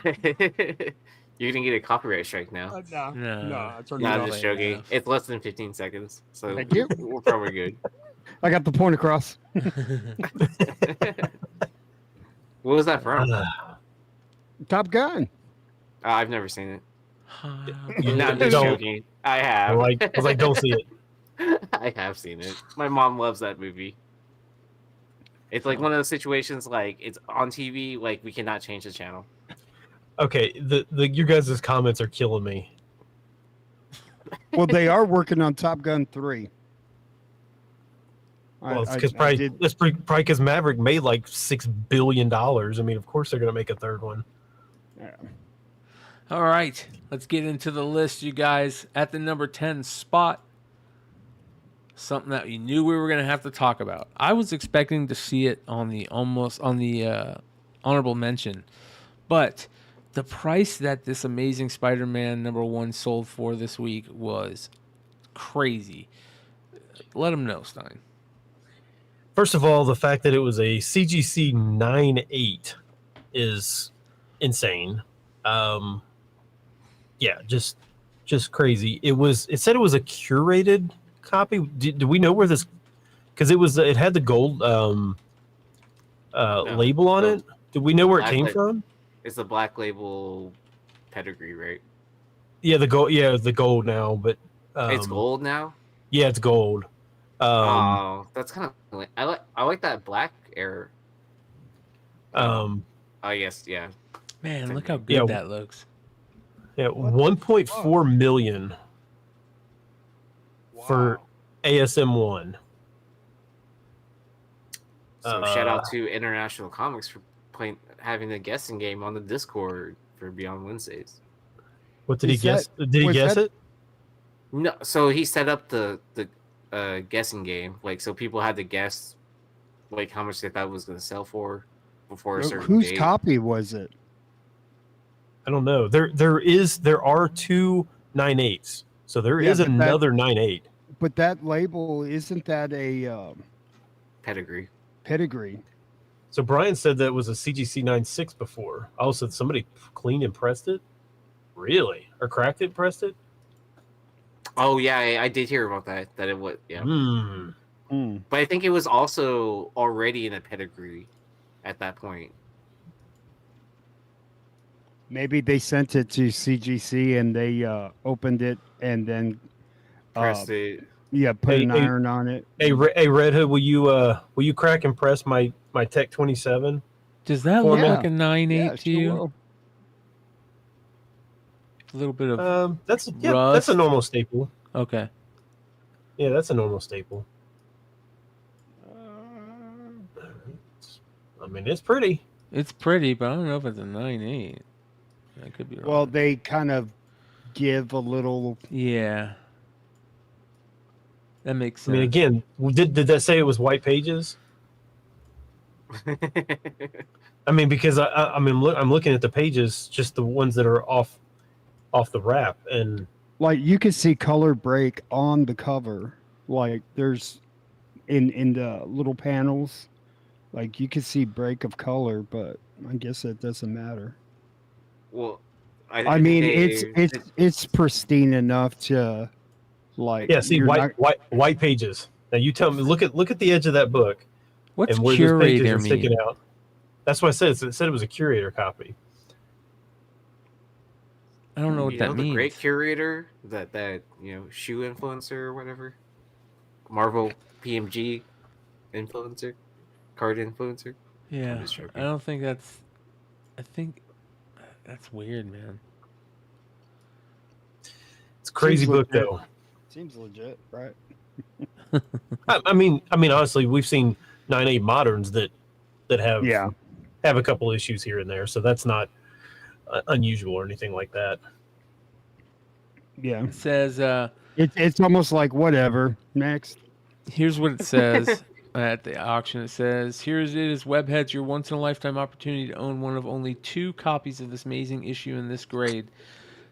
You're gonna get a copyright strike now. No, I turned No, it I'm off. just joking. It's less than 15 seconds, so Thank you. we're probably good. I got the point across. What was that from? Top Gun. I've never seen it. You No, I'm just don't. joking. I I have. was like, don't see it. I have seen it. My mom loves that movie. It's like one of those situations like it's on TV, like we cannot change the channel. Okay, your guys' comments are killing me. Well, they are working on Top Gun 3. Well, it's because probably because Maverick made like $6 billion. I mean, of course they're gonna make a third one. Yeah. All right, let's get into the list, you guys. At the number 10 spot, something that you knew we were going to have to talk about. I was expecting to see it on the honorable mention, but the price that this Amazing Spider-Man #1 sold for this week was crazy. Let them know, Stein. First of all, the fact that it was a CGC 9.8 is insane. Yeah, just crazy. It said it was a curated copy. Do we know where this? Because it had the gold label on it. Do we know where it came from? It's the Black Label pedigree, right? Yeah, the gold. Yeah, the gold now, but It's gold now. Yeah, it's gold. Oh, that's kind of. I like that black air. Yes, yeah. Man, look how good that looks. Yeah, 1.4 million for ASM1. So shout out to International Comics for having a guessing game on the Discord for Beyond Wednesdays. What did he guess? Did he guess it? No, so he set up the guessing game, like so people had to guess like how much they thought it was going to sell for before a certain Whose date. copy was it? I don't know. There are two 9.8s, so there is another 9.8. But that label, isn't that a Pedigree. pedigree? So Brian said that it was a CGC 9.6 before. I also said somebody cleaned and pressed it. Really? Or cracked it, pressed it? Oh yeah, I did hear about that. That it was yeah. But I think it was also already in a pedigree at that point. Maybe they sent it to CGC and they opened it and then Pressed it. Yeah, put an iron on it. Hey, Red Hood, will you crack and press my Tech 27? Does that look like a 9.8 to you? Will. A little bit of that's a normal staple. Okay. Yeah, that's a normal staple. I mean, it's pretty. It's pretty, but I don't know if it's a 9.8. I could be wrong. Well, they kind of give a little. Yeah. That makes sense. I mean, again, did that say it was white pages? I mean, because I'm looking at the pages, just the ones that are off the wrap, and Like you can see color break on the cover. Like there's in the little panels, like you can see break of color, but I guess it doesn't matter. Well, I mean, it's pristine enough to like. yeah. See, white pages. Now you tell me. Look at the edge of that book. What's and where those pages curator are mean? sticking out. That's what I said. It said it was a curator copy. I don't know what that The means. great curator, that shoe influencer or whatever, Marvel PMG influencer, card influencer. Yeah, I'm just joking. I don't think that's. I think that's weird, man. It's a crazy Seems book, legit. though. Seems legit, right? I mean, honestly, we've seen 9.8 moderns that that have Yeah. a couple issues here and there. So that's not unusual or anything like that. Yeah. It says, It's almost like whatever. Next. here's what it says at the auction. It says, here it is, Webheads, your once-in-a-lifetime opportunity to own one of only 2 copies of this amazing issue in this grade.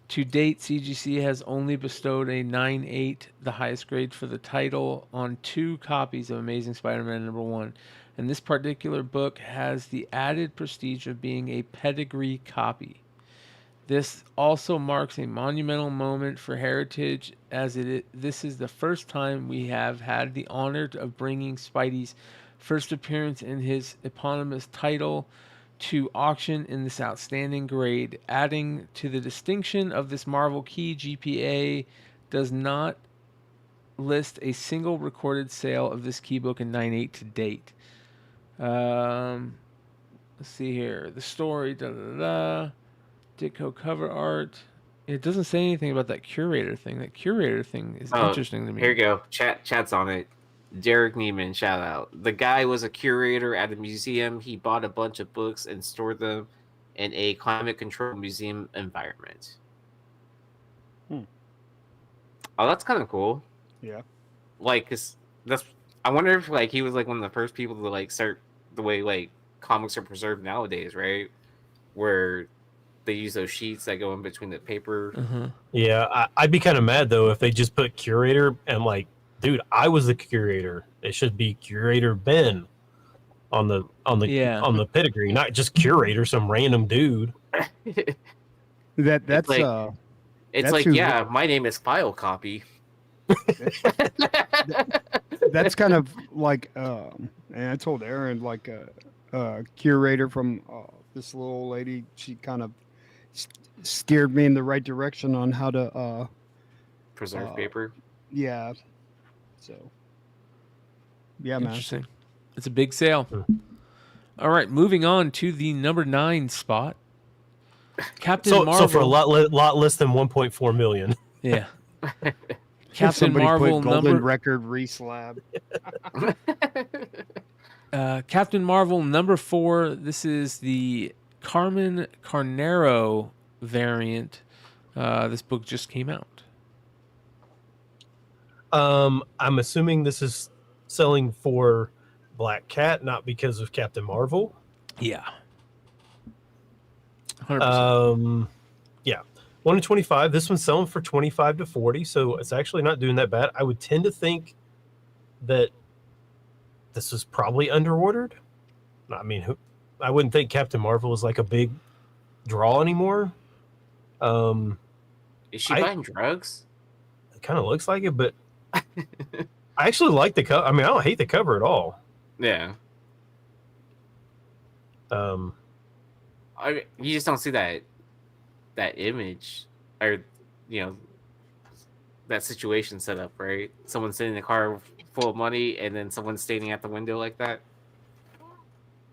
To date, CGC has only bestowed a 9.8, the highest grade for the title, on 2 copies of Amazing Spider-Man #1. And this particular book has the added prestige of being a pedigree copy. This also marks a monumental moment for Heritage, as this is the first time we have had the honor of bringing Spidey's first appearance in his eponymous title to auction in this outstanding grade. Adding to the distinction of this Marvel key, GPA does not list a single recorded sale of this key book in 9.8 to date. Let's see here. The story, Ditko cover art. It doesn't say anything about that curator thing. That curator thing is interesting to me. Here you go. Chat's on it. Derek Neiman, shout out. The guy was a curator at a museum. He bought a bunch of books and stored them in a climate-controlled museum environment. Oh, that's kind of cool. Yeah. Like, 'cause I wonder if like he was like one of the first people to like start the way like comics are preserved nowadays, right? Where they use those sheets that go in between the paper. Yeah, I'd be kind of mad though if they just put curator and like, dude, I was the curator. It should be curator Ben on the pedigree, not just curator, some random dude. That's my name is File Copy. That's kind of like and I told Aaron like a curator from this little lady. She kind of steered me in the right direction on how to preserve paper. Yeah. So yeah, man. Interesting. It's a big sale. All right, moving on to the number 9 spot. Captain Marvel. So for a lot less than 1.4 million. Yeah. Captain Somebody Marvel put Golden Record Reslab. Captain Marvel number 4. This is the Carmen Carnero variant. This book just came out. I'm assuming this is selling for Black Cat, not because of Captain Marvel. Yeah. 100%. Yeah. 1 in 25. This one's selling for 25 to 40, so it's actually not doing that bad. I would tend to think that this is probably underordered. I mean, I wouldn't think Captain Marvel is like a big draw anymore. Is she buying drugs? It kind of looks like it, but I actually like the cover. I mean, I don't hate the cover at all. Yeah. You just don't see that image or that situation set up, right? Someone sitting in a car full of money and then someone standing at the window like that.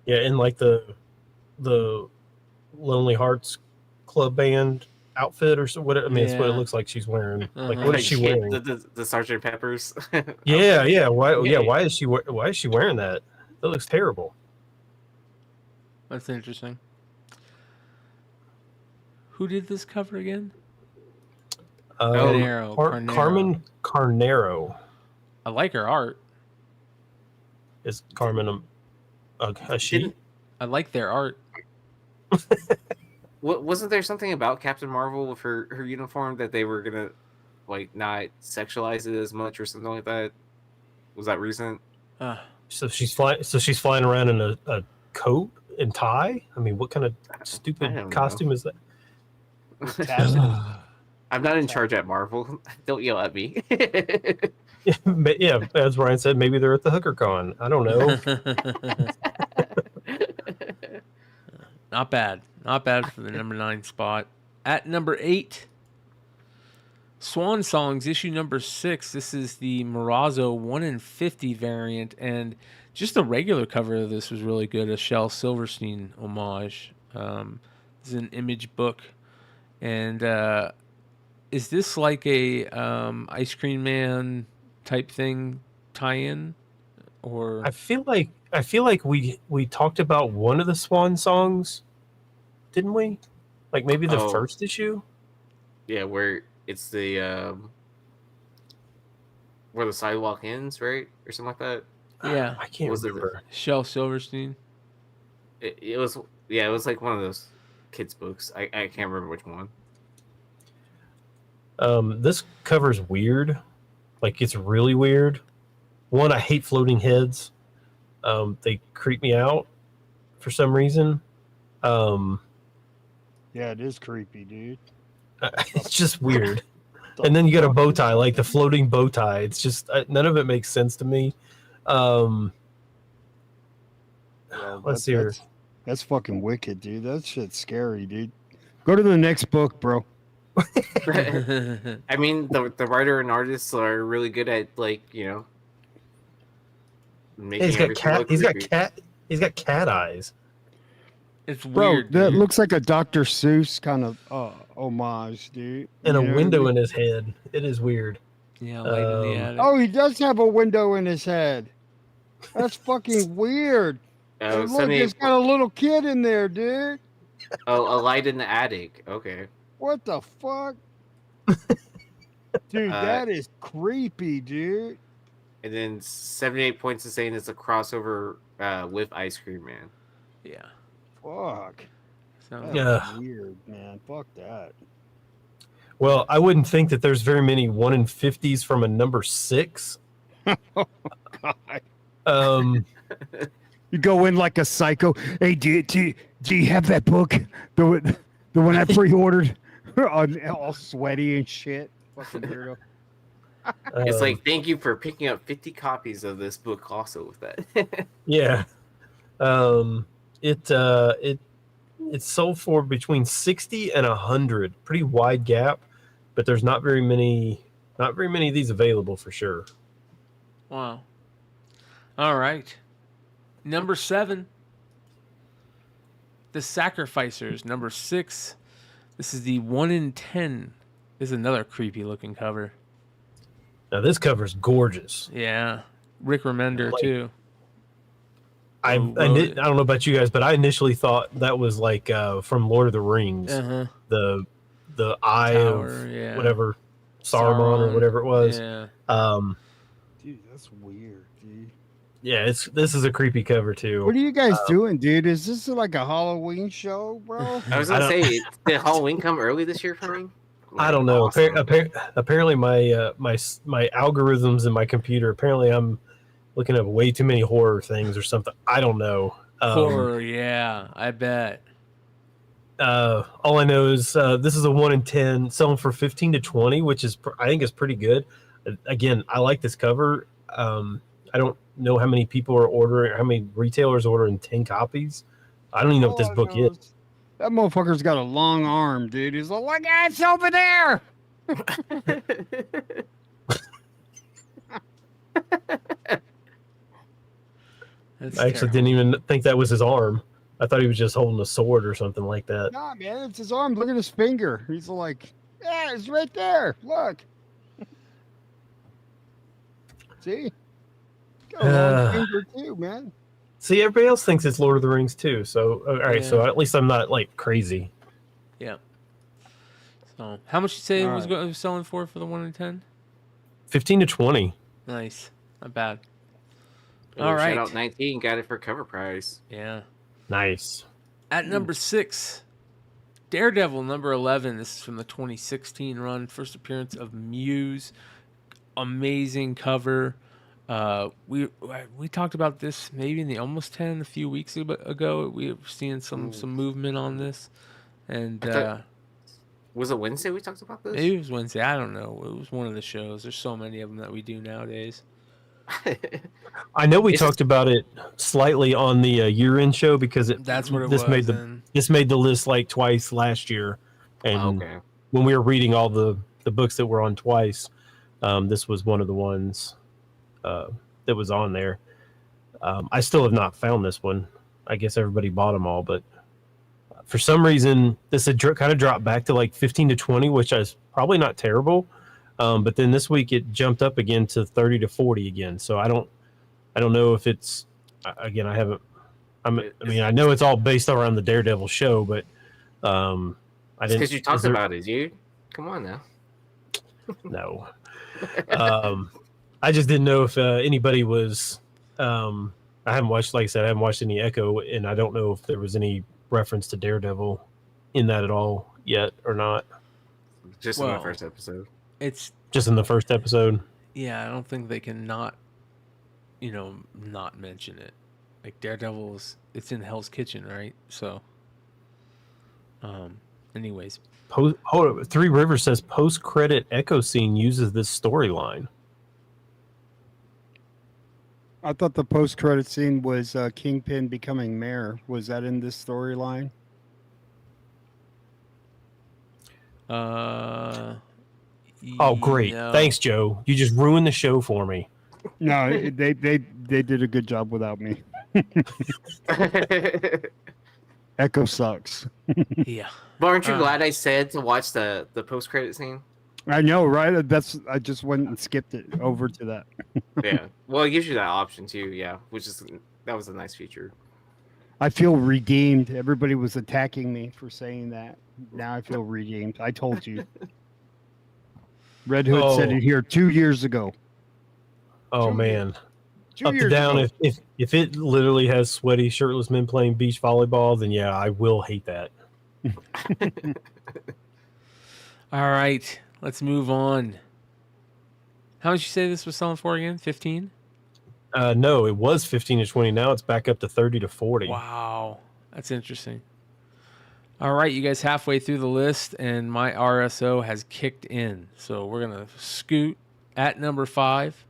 Yeah, in like the Lonely Hearts Club Band outfit or so. What I mean, it's what it looks like she's wearing. Like, what is she wearing? The Sgt. Pepper's. Yeah. Why is she wearing that? That looks terrible. That's interesting. Who did this cover again? Carmen Carnero. I like her art. Is Carmen a she? I like their art. Wasn't there something about Captain Marvel with her uniform that they were gonna like not sexualize it as much or something like that? Was that recent? So she's flying around in a coat and tie. I mean, what kind of stupid costume is that? I'm not in charge at Marvel. Don't yell at me. Yeah, as Ryan said, maybe they're at the Hooker Con. I don't know. Not bad for the number 9 spot. At number 8, Swan Songs, issue number 6. This is the Morazzo 1 in 50 variant, and just the regular cover of this was really good. A Shel Silverstein homage. This is an Image book, and is this like a Ice Cream Man type thing tie-in? or I feel like we talked about one of the Swan songs, didn't we? Like maybe the first issue. Yeah, where it's the where the sidewalk ends, right, or something like that. yeah, I can't remember. Shel Silverstein. It was it was like one of those kids' books. I can't remember which one. This cover's weird. Like it's really weird. One, I hate floating heads. They creep me out for some reason. Yeah, it is creepy, dude. It's just weird. And then you got a bow tie, like the floating bow tie. It's just none of it makes sense to me. Let's see here. That's fucking wicked, dude. That shit's scary, dude. Go to the next book, bro. I mean, the writer and artists are really good at making He's got everything look creepy. He's got cat eyes. It's Bro, weird. that dude. looks like a Dr. Seuss kind of homage, dude. And a You know window what I mean? in his head. It is weird. Yeah, light in the attic. Oh, he does have a window in his head. That's fucking weird. Oh, Look, it's got a little kid in there, dude. Oh, a light in the attic. Okay. What the fuck? Dude, that is creepy, dude. And then 78 points is saying it's a crossover with Ice Cream Man. Yeah. Fuck. Sounds That's weird, man. Fuck that. Well, I wouldn't think that there's very many 1 in 50s from a number 6. Oh, God. You go in like a psycho. Hey, do you have that book? The one I pre-ordered? All sweaty and shit. Fucking weirdo. It's like, thank you for picking up 50 copies of this book also with that. Yeah. It's sold for between 60 and 100. Pretty wide gap, but there's not very many of these available for sure. Wow. All right. Number 7. The Sacrificers. Number 6. This is the 1 in 10. This is another creepy looking cover. Now this cover's gorgeous. Yeah. Rick Remender too. I don't know about you guys, but I initially thought that was like from Lord of the Rings. Uh-huh. The eye Tower, of whatever Saruman or whatever it was. Yeah. Dude, that's weird, dude. Yeah, this is a creepy cover too. What are you guys doing, dude? Is this like a Halloween show, bro? I was gonna say, did Halloween come early this year for me? I don't know. Awesome. Apparently, my algorithms in my computer. Apparently, I'm looking at way too many horror things or something. I don't know. Horror, yeah, I bet. All I know is this is a 1 in 10, selling for 15 to 20, which is I think is pretty good. Again, I like this cover. I don't know how many people are ordering, how many retailers ordering 10 copies. I don't even know what this book is. That motherfucker's got a long arm, dude. He's like, look, it's over there. I actually didn't even think that was his arm. I thought he was just holding a sword or something like that. Nah, man, it's his arm. Look at his finger. He's like, yeah, it's right there. Look. See? Got a long finger too, man. See, everybody else thinks it's Lord of the Rings too. So, all right. Yeah. So at least I'm not like crazy. Yeah. So, how much you say it was Alright. selling for the 1 in 10? 15 to 20. Nice. Not bad. Oh, All right. Shout out 19, got it for cover price. Yeah. Nice. At number 6, Daredevil, number 11. This is from the 2016 run. First appearance of Muse. Amazing cover. We talked about this maybe in the Almost 10 a few weeks ago. We were seeing some movement on this. And Was it Wednesday we talked about this? maybe it was Wednesday. I don't know. It was one of the shows. There's so many of them that we do nowadays. I know we talked about it slightly on the year-end show because That's what it this was. made this made the list like twice last year, and Okay. when we were reading all the books that were on twice, this was one of the ones that was on there. I still have not found this one. I guess everybody bought them all, but for some reason this had kind of dropped back to like 15 to 20, which is probably not terrible. But then this week it jumped up again to 30 to 40 again. So I don't I don't know if it's again. I haven't. I mean, I know it's all based around the Daredevil show, but I didn't. Because you talked about it, dude. Come on now. No. I just didn't know if anybody was. I haven't watched, like I said, I haven't watched any Echo, and I don't know if there was any reference to Daredevil in that at all yet or not. Just in the first episode. It's just in the first episode. Yeah, I don't think they can not mention it. Like Daredevil's, it's in Hell's Kitchen, right? So, anyways, Three Rivers says post-credit Echo scene uses this storyline. I thought the post-credit scene was Kingpin becoming mayor. Was that in this storyline? Oh, great! No. Thanks, Joe. You just ruined the show for me. No, they did a good job without me. Echo sucks. Yeah. But aren't you glad I said to watch the post-credit scene? I know, right? I just went and skipped it over to that. Yeah. Well, it gives you that option too. Yeah, that was a nice feature. I feel redeemed. Everybody was attacking me for saying that. Now I feel redeemed. I told you. Red Hood said it here 2 years ago. Oh man. 2 Up years to down. ago. If it literally has sweaty, shirtless men playing beach volleyball, then yeah, I will hate that. All right, let's move on. How much you say this was selling for again? 15? No, it was 15 to 20. Now it's back up to 30 to 40. Wow, that's interesting. All right, you guys halfway through the list, and my RSO has kicked in. So we're going to scoot at number 5.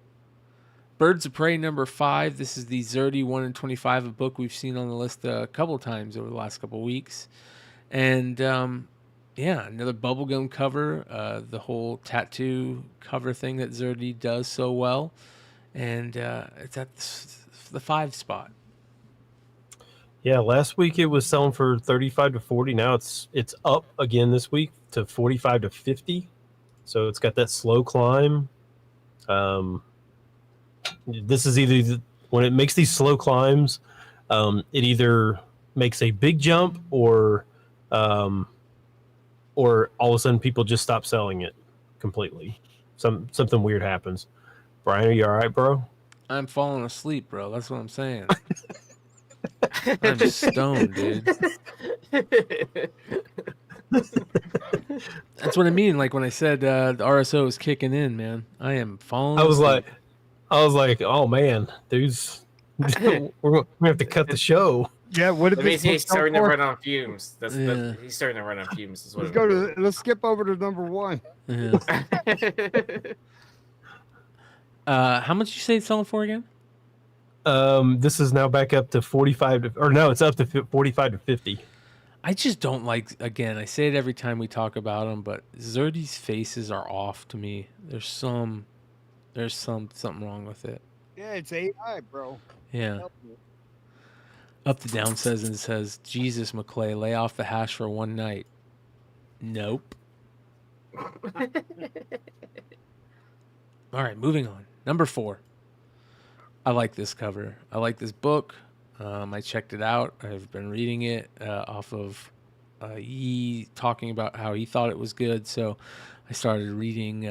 Birds of Prey number 5. This is the Zerdy 1 in 25, a book we've seen on the list a couple of times over the last couple of weeks. And yeah, another bubblegum cover, the whole tattoo cover thing that Zerdy does so well. And it's at the 5 spot. Yeah, last week it was selling for 35 to 40. Now it's up again this week to 45 to 50. So it's got that slow climb. This is either when it makes these slow climbs, it either makes a big jump or all of a sudden people just stop selling it completely. Something weird happens. Brian, are you all right, bro? I'm falling asleep, bro. That's what I'm saying. I'm stoned, dude. That's what I mean. Like when I said the RSO is kicking in, man. I am falling asleep. I was like, oh man, dude's we're gonna have to cut the show. Yeah, what did That means this he's starting to run on fumes. Yeah. He's starting to run on fumes. Is what Let's skip over to number 1. Yeah. How much you say it's selling for again? This is now back up to 45 to, or no, it's up to 45 to 50. I just don't like, again, I say it every time we talk about him, but Zerdy's faces are off to me. There's something wrong with it. Yeah, it's AI, bro. Yeah. Up to down says, Jesus, McClay, lay off the hash for one night. Nope. All right, moving on. Number 4. I like this cover. I like this book. I checked it out. I've been reading it off of Yee talking about how he thought it was good. So I started reading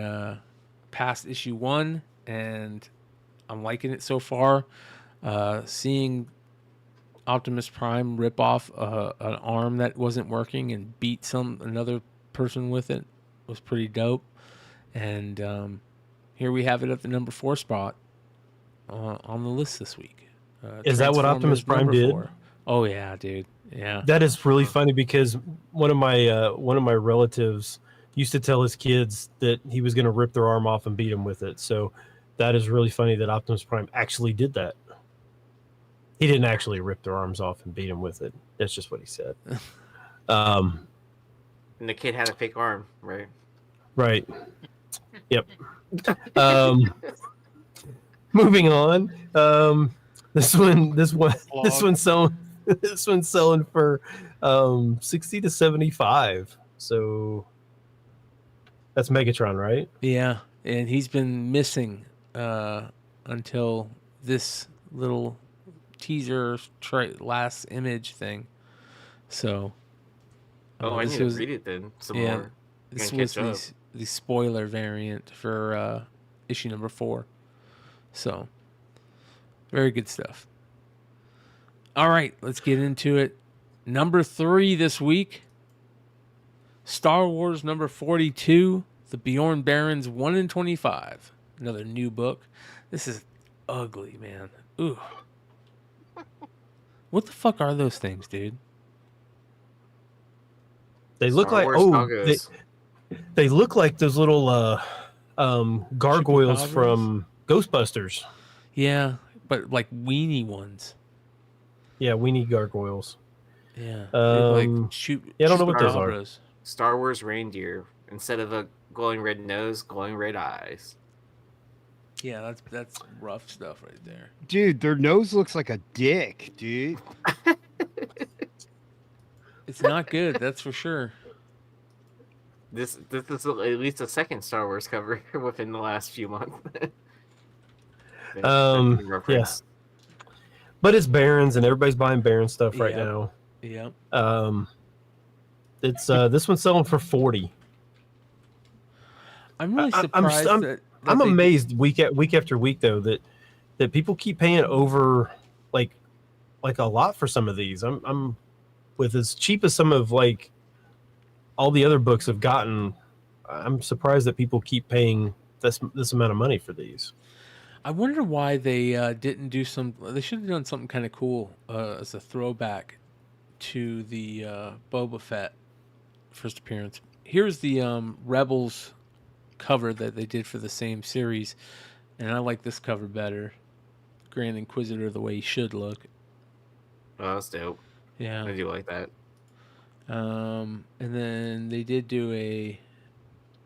past issue 1, and I'm liking it so far. Seeing Optimus Prime rip off an arm that wasn't working and beat another person with it was pretty dope. And here we have it at the number 4 spot on the list this week. Is that what Optimus Prime did? 4. Oh yeah, dude. Yeah. That is really funny because one of my relatives used to tell his kids that he was going to rip their arm off and beat them with it. So that is really funny that Optimus Prime actually did that. He didn't actually rip their arms off and beat them with it. That's just what he said. And the kid had a fake arm, right? Right. Yep. Moving on. This one's selling for 60 to 75. So that's Megatron, right? Yeah, and he's been missing until this little teaser last image thing. So Oh, I this need to was read it then. Some yeah, more. this Gonna was catch up. the spoiler variant for issue number 4. So very good stuff. All right, let's get into it. Number 3 this week, Star Wars number 42, The Bjorn Barons 1 in 25. Another new book. This is ugly, man. Ooh. What the fuck are those things, dude? They look Star like Wars they look like those little gargoyles Chupacabras? from Ghostbusters. Yeah, but like weenie ones. Yeah, weenie gargoyles. Yeah. They look Um, like yeah, I don't know what those are. chupacabras. Star Wars reindeer. Instead of a glowing red nose, glowing red eyes. Yeah, that's rough stuff right there. Dude, their nose looks like a dick, dude. It's not good, that's for sure. This is at least a second Star Wars cover within the last few months. Yeah. But it's Barons, and everybody's buying Baron stuff right Yep. now. Yep. It's this one's selling for 40. I'm really I'm- surprised I'm- that I'm they- amazed week after week though that people keep paying over like a lot for some of these. I'm with as cheap as some of like all the other books have gotten. I'm surprised that people keep paying this amount of money for these. I wonder why they didn't do some. They should have done something kind of cool as a throwback to the Boba Fett first appearance. Here's the Rebels cover that they did for the same series, and I like this cover better. Grand Inquisitor the way he should look. Oh, that's dope. Yeah. I do like that. And then they did do a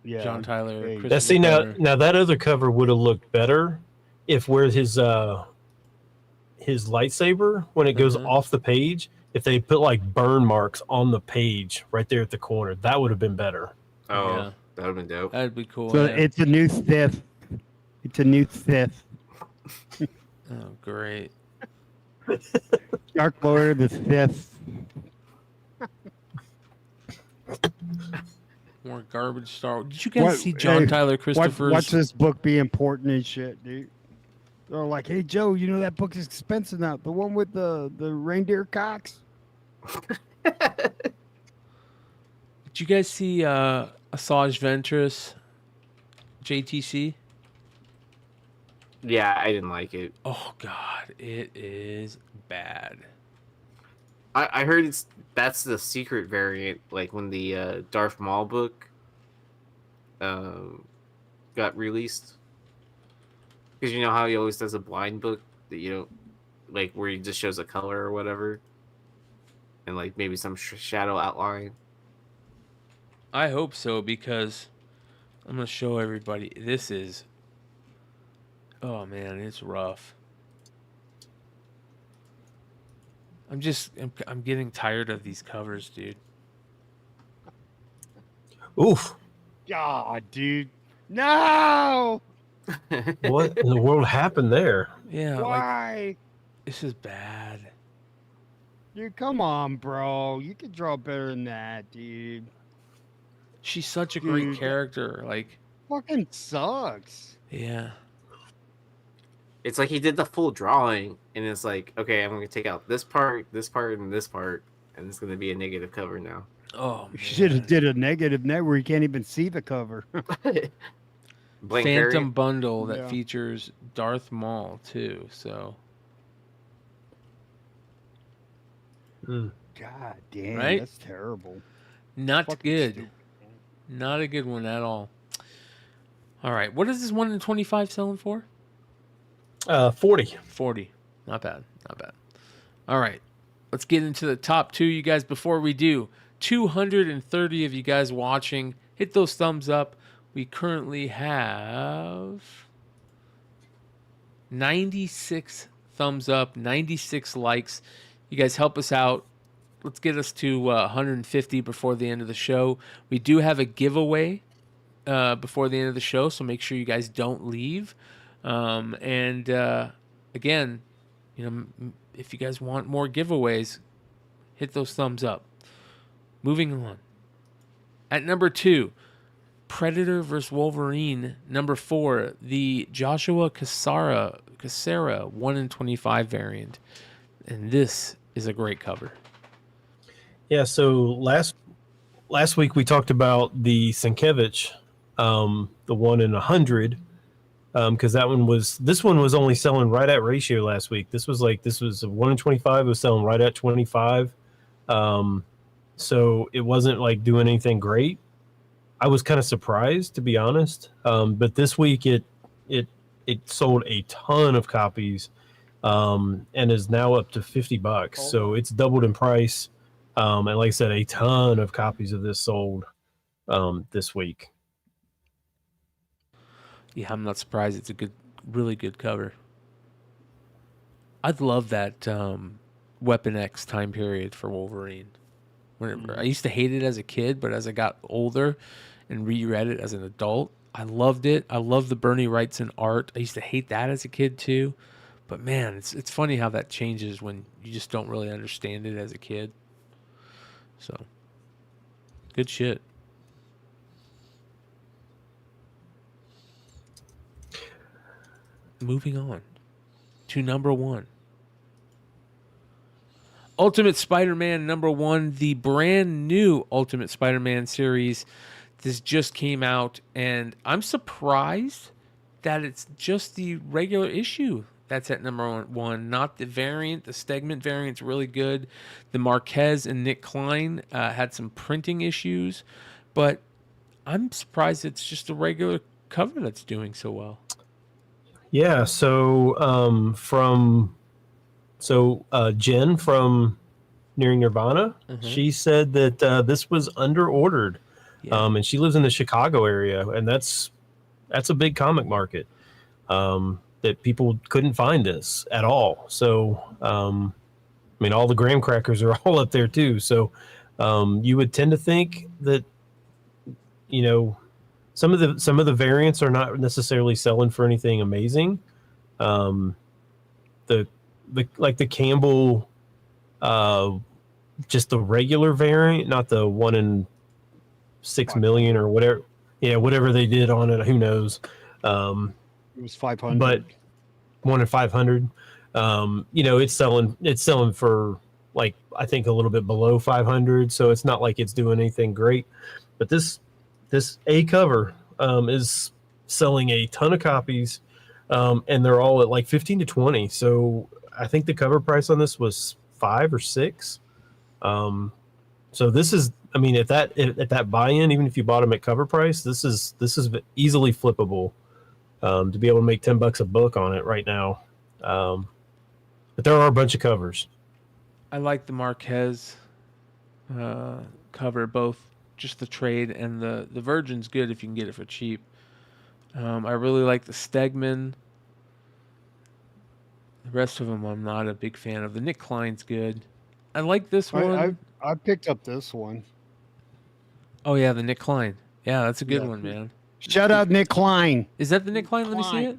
Yeah. John Tyler. Hey. Christopher Now see cover. now that other cover would have looked better if where his lightsaber when it goes Uh-huh. off the page, if they put like burn marks on the page right there at the corner, that would have been better. Oh, Yeah. that would have been dope. That'd be cool. So yeah. it's a new Sith. It's a new Sith. Oh, great. Dark Lord of the Sith. More garbage Star Wars. Did you guys see What- John hey, Tyler Christopher's? Watch this book be important and shit, dude. They're like, hey Joe, you know that book is expensive now. The one with the reindeer cocks. Did you guys see Asajj Ventress JTC? Yeah, I didn't like it. Oh God, it is bad. I heard that's the secret variant, like when the Darth Maul book got released. Because you know how he always does a blind book that you don't like, where he just shows a color or whatever, and like maybe some shadow outline. I hope so because I'm gonna show everybody. This is. Oh man, it's rough. I'm getting tired of these covers, dude. Oof. God, dude. No! What in the world happened there? Yeah, like Why? this is bad. Dude, come on, bro. You can draw better than that, dude. She's such a great Dude. character. Like, Fucking sucks. yeah. It's like he did the full drawing, and it's like, okay, I'm gonna take out this part, and this part, and it's gonna be a negative cover now. Oh, You should have did a negative net where you can't even see the cover. Blank Phantom variant. bundle that Yeah. features Darth Maul too. So Mm. God damn, Right? that's terrible. not Fucking good. stupid. Not a good one at all. All right, what is this 1 in 25 selling for? 40. 40. Not bad. Not bad. All right. Let's get into the top 2, you guys. Before we do, 230 of you guys watching. Hit those thumbs up. We currently have 96 thumbs up, 96 likes. You guys help us out. Let's get us to 150 before the end of the show. We do have a giveaway before the end of the show, so make sure you guys don't leave. Again, if you guys want more giveaways, hit those thumbs up. Moving on. At number 2, Predator vs. Wolverine. Number 4, the Joshua Cassara 1-in-25 variant. And this is a great cover. Yeah, so last week we talked about the Sienkiewicz, the 1-in-100, because this one was only selling right at ratio last week. This was a 1-in-25. It was selling right at 25. So it wasn't like doing anything great. I was kind of surprised, to be honest. But this week it sold a ton of copies, and is now up to $50. So it's doubled in price. And like I said, a ton of copies of this sold this week. Yeah, I'm not surprised. It's a really good cover. I'd love that Weapon X time period for Wolverine. I used to hate it as a kid, but as I got older and reread it as an adult, I loved it. I love the Bernie Wrightson art. I used to hate that as a kid too. But man, it's funny how that changes when you just don't really understand it as a kid. So, good shit. Moving on to number 1. Ultimate Spider-Man number 1, the brand new Ultimate Spider-Man series. This just came out, and I'm surprised that it's just the regular issue that's at number 1, not the variant. The Stegman variant's really good. The Marquez and Nick Klein had some printing issues, but I'm surprised it's just a regular cover that's doing so well. Yeah, so Jen from Nearing Nirvana, she said that this was under-ordered, and she lives in the Chicago area, and that's a big comic market, that people couldn't find this at all. So, all the graham crackers are all up there too. So, you would tend to think that, some of the variants are not necessarily selling for anything amazing. The Campbell, just the regular variant, not the 1-in-6 million or whatever. Yeah, whatever they did on it, who knows? It was 500, but 1-in-500. It's selling for like I think a little bit below 500. So it's not like it's doing anything great. But this A cover is selling a ton of copies, and they're all at like 15 to 20. So I think the cover price on this was $5 or $6. So this is, at that buy-in, even if you bought them at cover price, this is easily flippable, to be able to make $10 a book on it right now. But there are a bunch of covers. I like the Marquez cover, both just the trade and the Virgin's good if you can get it for cheap. I really like the Stegman. The rest of them I'm not a big fan of. The Nick Klein's good. I like this one. I picked up this one. Oh yeah, the Nick Klein. Yeah, that's a good one, man. Shout out Nick Klein. Is that the Nick Klein? Let me see it.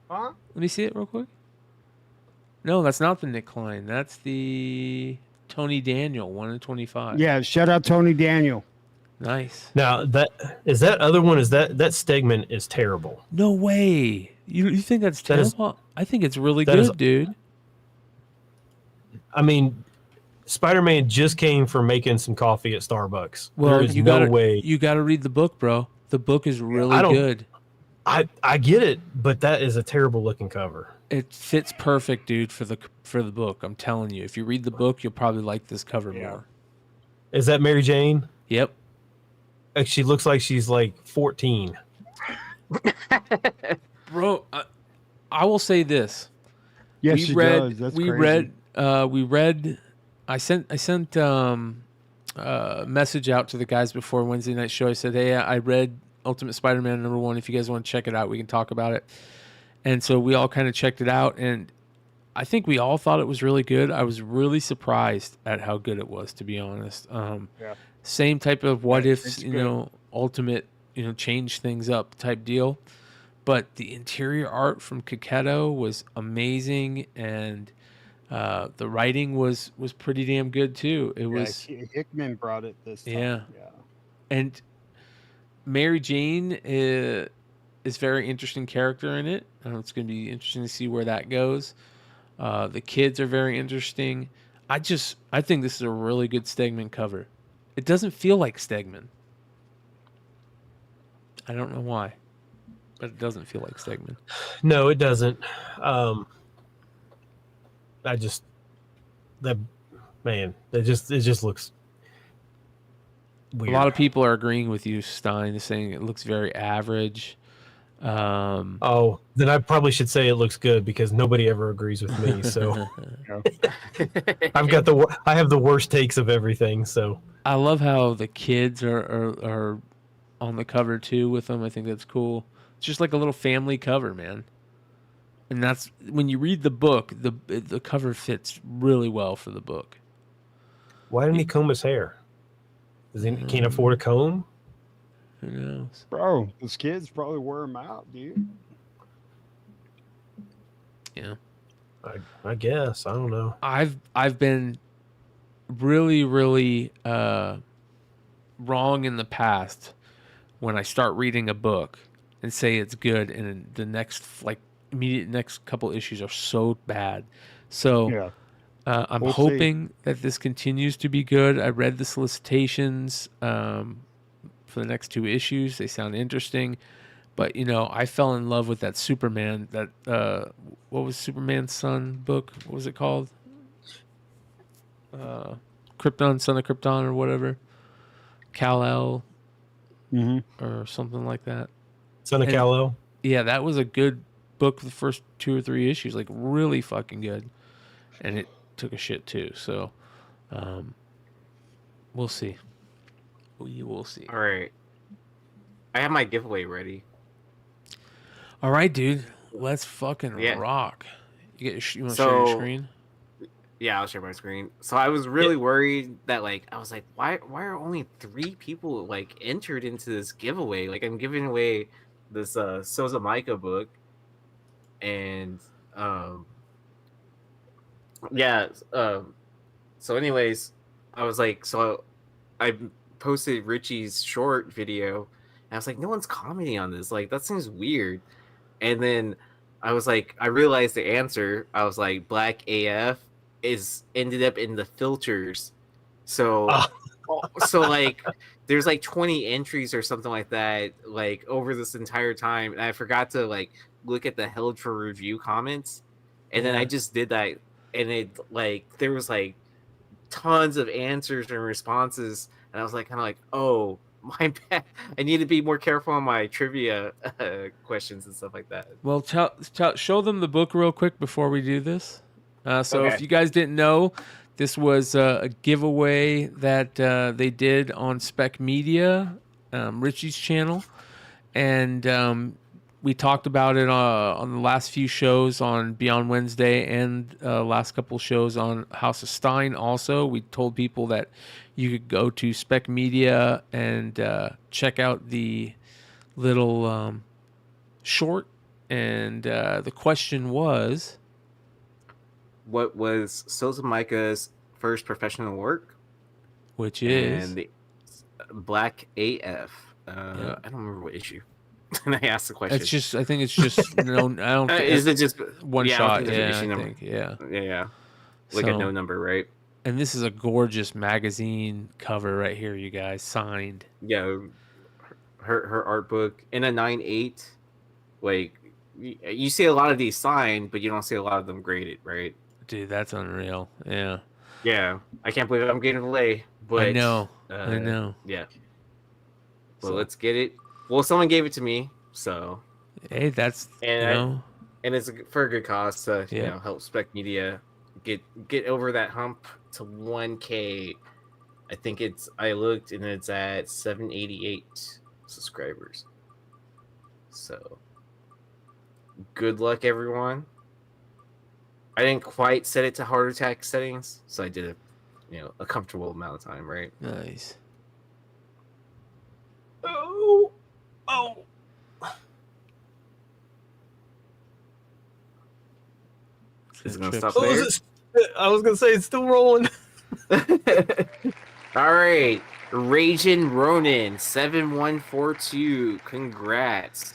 Huh? Let me see it real quick. No, that's not the Nick Klein. That's the Tony Daniel, 1-in-25. Yeah, shout out Tony Daniel. Nice. Now that other one is that Stegman is terrible. No way. You think that's terrible? I think it's really good, dude. Spider-Man just came from making some coffee at Starbucks. Well, you gotta read the book, bro. The book is really good. I get it, but that is a terrible looking cover. It fits perfect, dude, for the book. I'm telling you. If you read the book, you'll probably like this cover more. Is that Mary Jane? Yep. She looks like she's like 14. Bro, I will say this. Yes, she does. That's crazy. We read. I sent a message out to the guys before Wednesday night show. I said, "Hey, I read Ultimate Spider-Man number 1. If you guys want to check it out, we can talk about it." And so we all kind of checked it out, and I think we all thought it was really good. I was really surprised at how good it was, to be honest. Same type of what ifs, Ultimate, change things up type deal. but the interior art from Kaketo was amazing, and the writing was pretty damn good too. It was Hickman brought it this time. Yeah. Yeah. And Mary Jane is very interesting character in it. It's going to be interesting to see where that goes. The kids are very interesting. I think this is a really good Stegman cover. It doesn't feel like Stegman. I don't know why, but it doesn't feel like Stegman. No, it doesn't. It just looks weird. A lot of people are agreeing with you, Stein, saying it looks very average. Then I probably should say it looks good because nobody ever agrees with me. So I have the worst takes of everything. So I love how the kids are on the cover too with them. I think that's cool. It's just like a little family cover, man. And that's when you read the book, the cover fits really well for the book. why didn't he comb his hair? Can't afford a comb? Who knows? Bro, those kids probably wear them out, dude. Yeah. I guess. I don't know. I've been really, really wrong in the past when I start reading a book and say it's good, and the next immediate next couple issues are so bad. So Yeah. I'm We'll hoping that this continues to be good. I read the solicitations for the next 2 issues. They sound interesting. But, I fell in love with that Superman, what was Superman's son book? What was it called? Krypton, Son of Krypton or whatever. Kal-El or something like that. Son of Kal-El? Yeah, that was a good book for the first 2 or 3 issues. Like, really fucking good. And it took a shit, too. So, we'll see. We will see. All right. I have my giveaway ready. All right, dude. Let's fucking rock. You want to share your screen? Yeah, I'll share my screen. So I was really worried that I was like, why are only 3 people entered into this giveaway? I'm giving away this Sosa Micah book, and so anyways, I was like, so I posted Richie's short video, and I was like, no one's commenting on this. That seems weird. And then I was like, I realized the answer. I was like, Black AF ended up in the filters. So there's 20 entries or something like that over this entire time, and I forgot to look at the held for review comments, and then I just did that, and it there was tons of answers and responses, and I was kind of oh, my bad. I need to be more careful on my trivia questions and stuff like that. Well, show them the book real quick before we do this. So Okay. if you guys didn't know, this was a giveaway that they did on Spec Media, Richie's channel, and we talked about it on the last few shows on Beyond Wednesday and last couple shows on House of Stein. Also, we told people that you could go to Spec Media and check out the little short, and the question was, what was Sosa Micah's first professional work? Which is? And the Black AF. I don't remember what issue. And I asked the question. It's just, I think it's just, no, I don't think is it just one yeah, shot. I don't think there's Yeah, an issue I number. think, yeah. Yeah. A So- no number, right? And this is a gorgeous magazine cover right here, you guys, signed. Yeah. Her art book in a 9/8. You see a lot of these signed, but you don't see a lot of them graded, right? Dude, that's unreal. Yeah. Yeah. I can't believe I'm getting delay, but I know. Yeah. Well, So- let's get it. Well, someone gave it to me, so Hey, that's, and it's for a good cause to Yeah. help Spec Media get over that hump to 1K. I think I looked and it's at 788 subscribers. So good luck, everyone. I didn't quite set it to heart attack settings, so I did a comfortable amount of time, right? nice. Oh. Is it gonna Chips. stop there? I was gonna say it's still rolling. All right, Raging Ronin 7142. Congrats.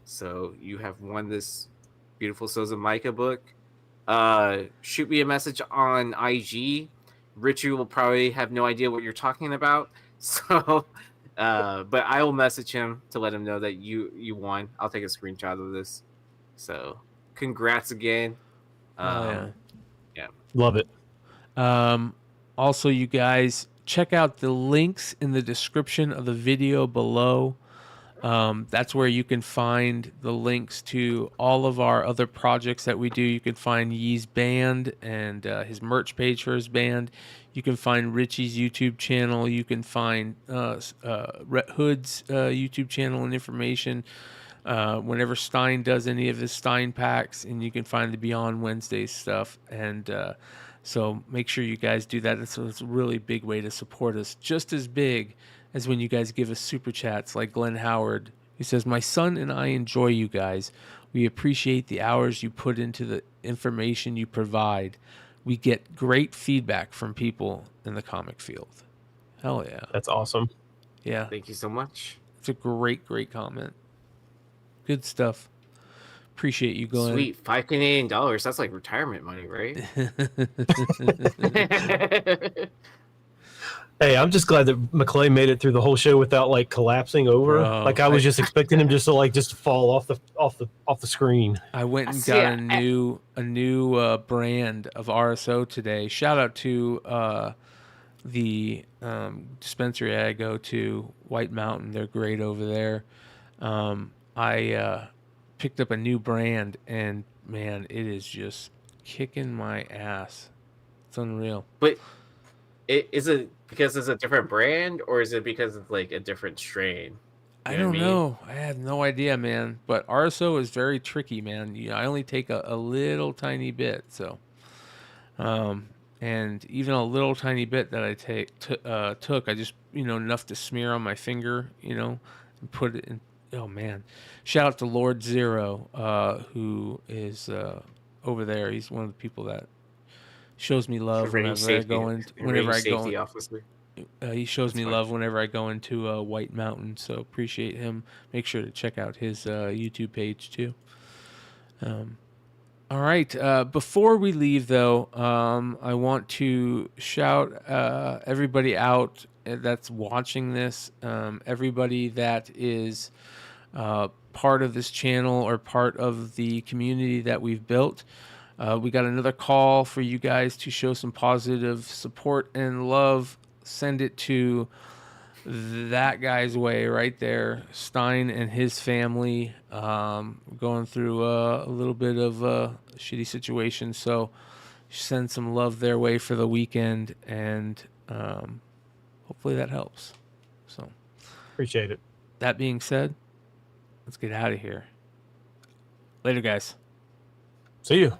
So you have won this beautiful Souls of Micah book. Shoot me a message on IG. Richie will probably have no idea what you're talking about. So but I will message him to let him know that you won. I'll take a screenshot of this. So congrats again. Yeah. Love it. Also, you guys, check out the links in the description of the video below. That's where you can find the links to all of our other projects that we do. You can find Yee's band and his merch page for his band. You can find Richie's YouTube channel. You can find Hood's YouTube channel and information. Whenever Stein does any of his Stein packs, and you can find the Beyond Wednesday stuff. And so make sure you guys do that. It's a really big way to support us, just as big as when you guys give us super chats like Glenn Howard, who says, "My son and I enjoy you guys. We appreciate the hours you put into the information you provide. We get great feedback from people in the comic field." Hell yeah. That's awesome. Yeah. Thank you so much. It's a great comment. Good stuff. Appreciate you, Glenn. Sweet, $5 Canadian. That's like retirement money, right? Hey, I'm just glad that McClay made it through the whole show without like collapsing over. Bro, like I was just expecting him just to fall off the screen. I went and See, got a new brand of RSO today. Shout out to the dispensary I go to, White Mountain. They're great over there. I picked up a new brand, and man, it is just kicking my ass. It's unreal. But is it because it's a different brand, or is it because it's like a different strain? I You know don't what I mean? know. I have no idea, man. But RSO is very tricky, man. I only take a little tiny bit, so. And even a little tiny bit that I took, I just, enough to smear on my finger, and put it in. Oh man! Shout out to Lord Zero, who is over there. He's one of the people that shows me love whenever I go in. Officer. He shows me fine. love whenever I go into White Mountain. So appreciate him. Make sure to check out his YouTube page too. All right. Before we leave, though, I want to shout everybody out that's watching this. Everybody that is part of this channel or part of the community that we've built. We got another call for you guys to show some positive support and love. Send it to that guy's way right there, Stein and his family, going through a little bit of a shitty situation. So send some love their way for the weekend, and hopefully that helps. So Appreciate it. that being said, let's get out of here. Later, guys. See you.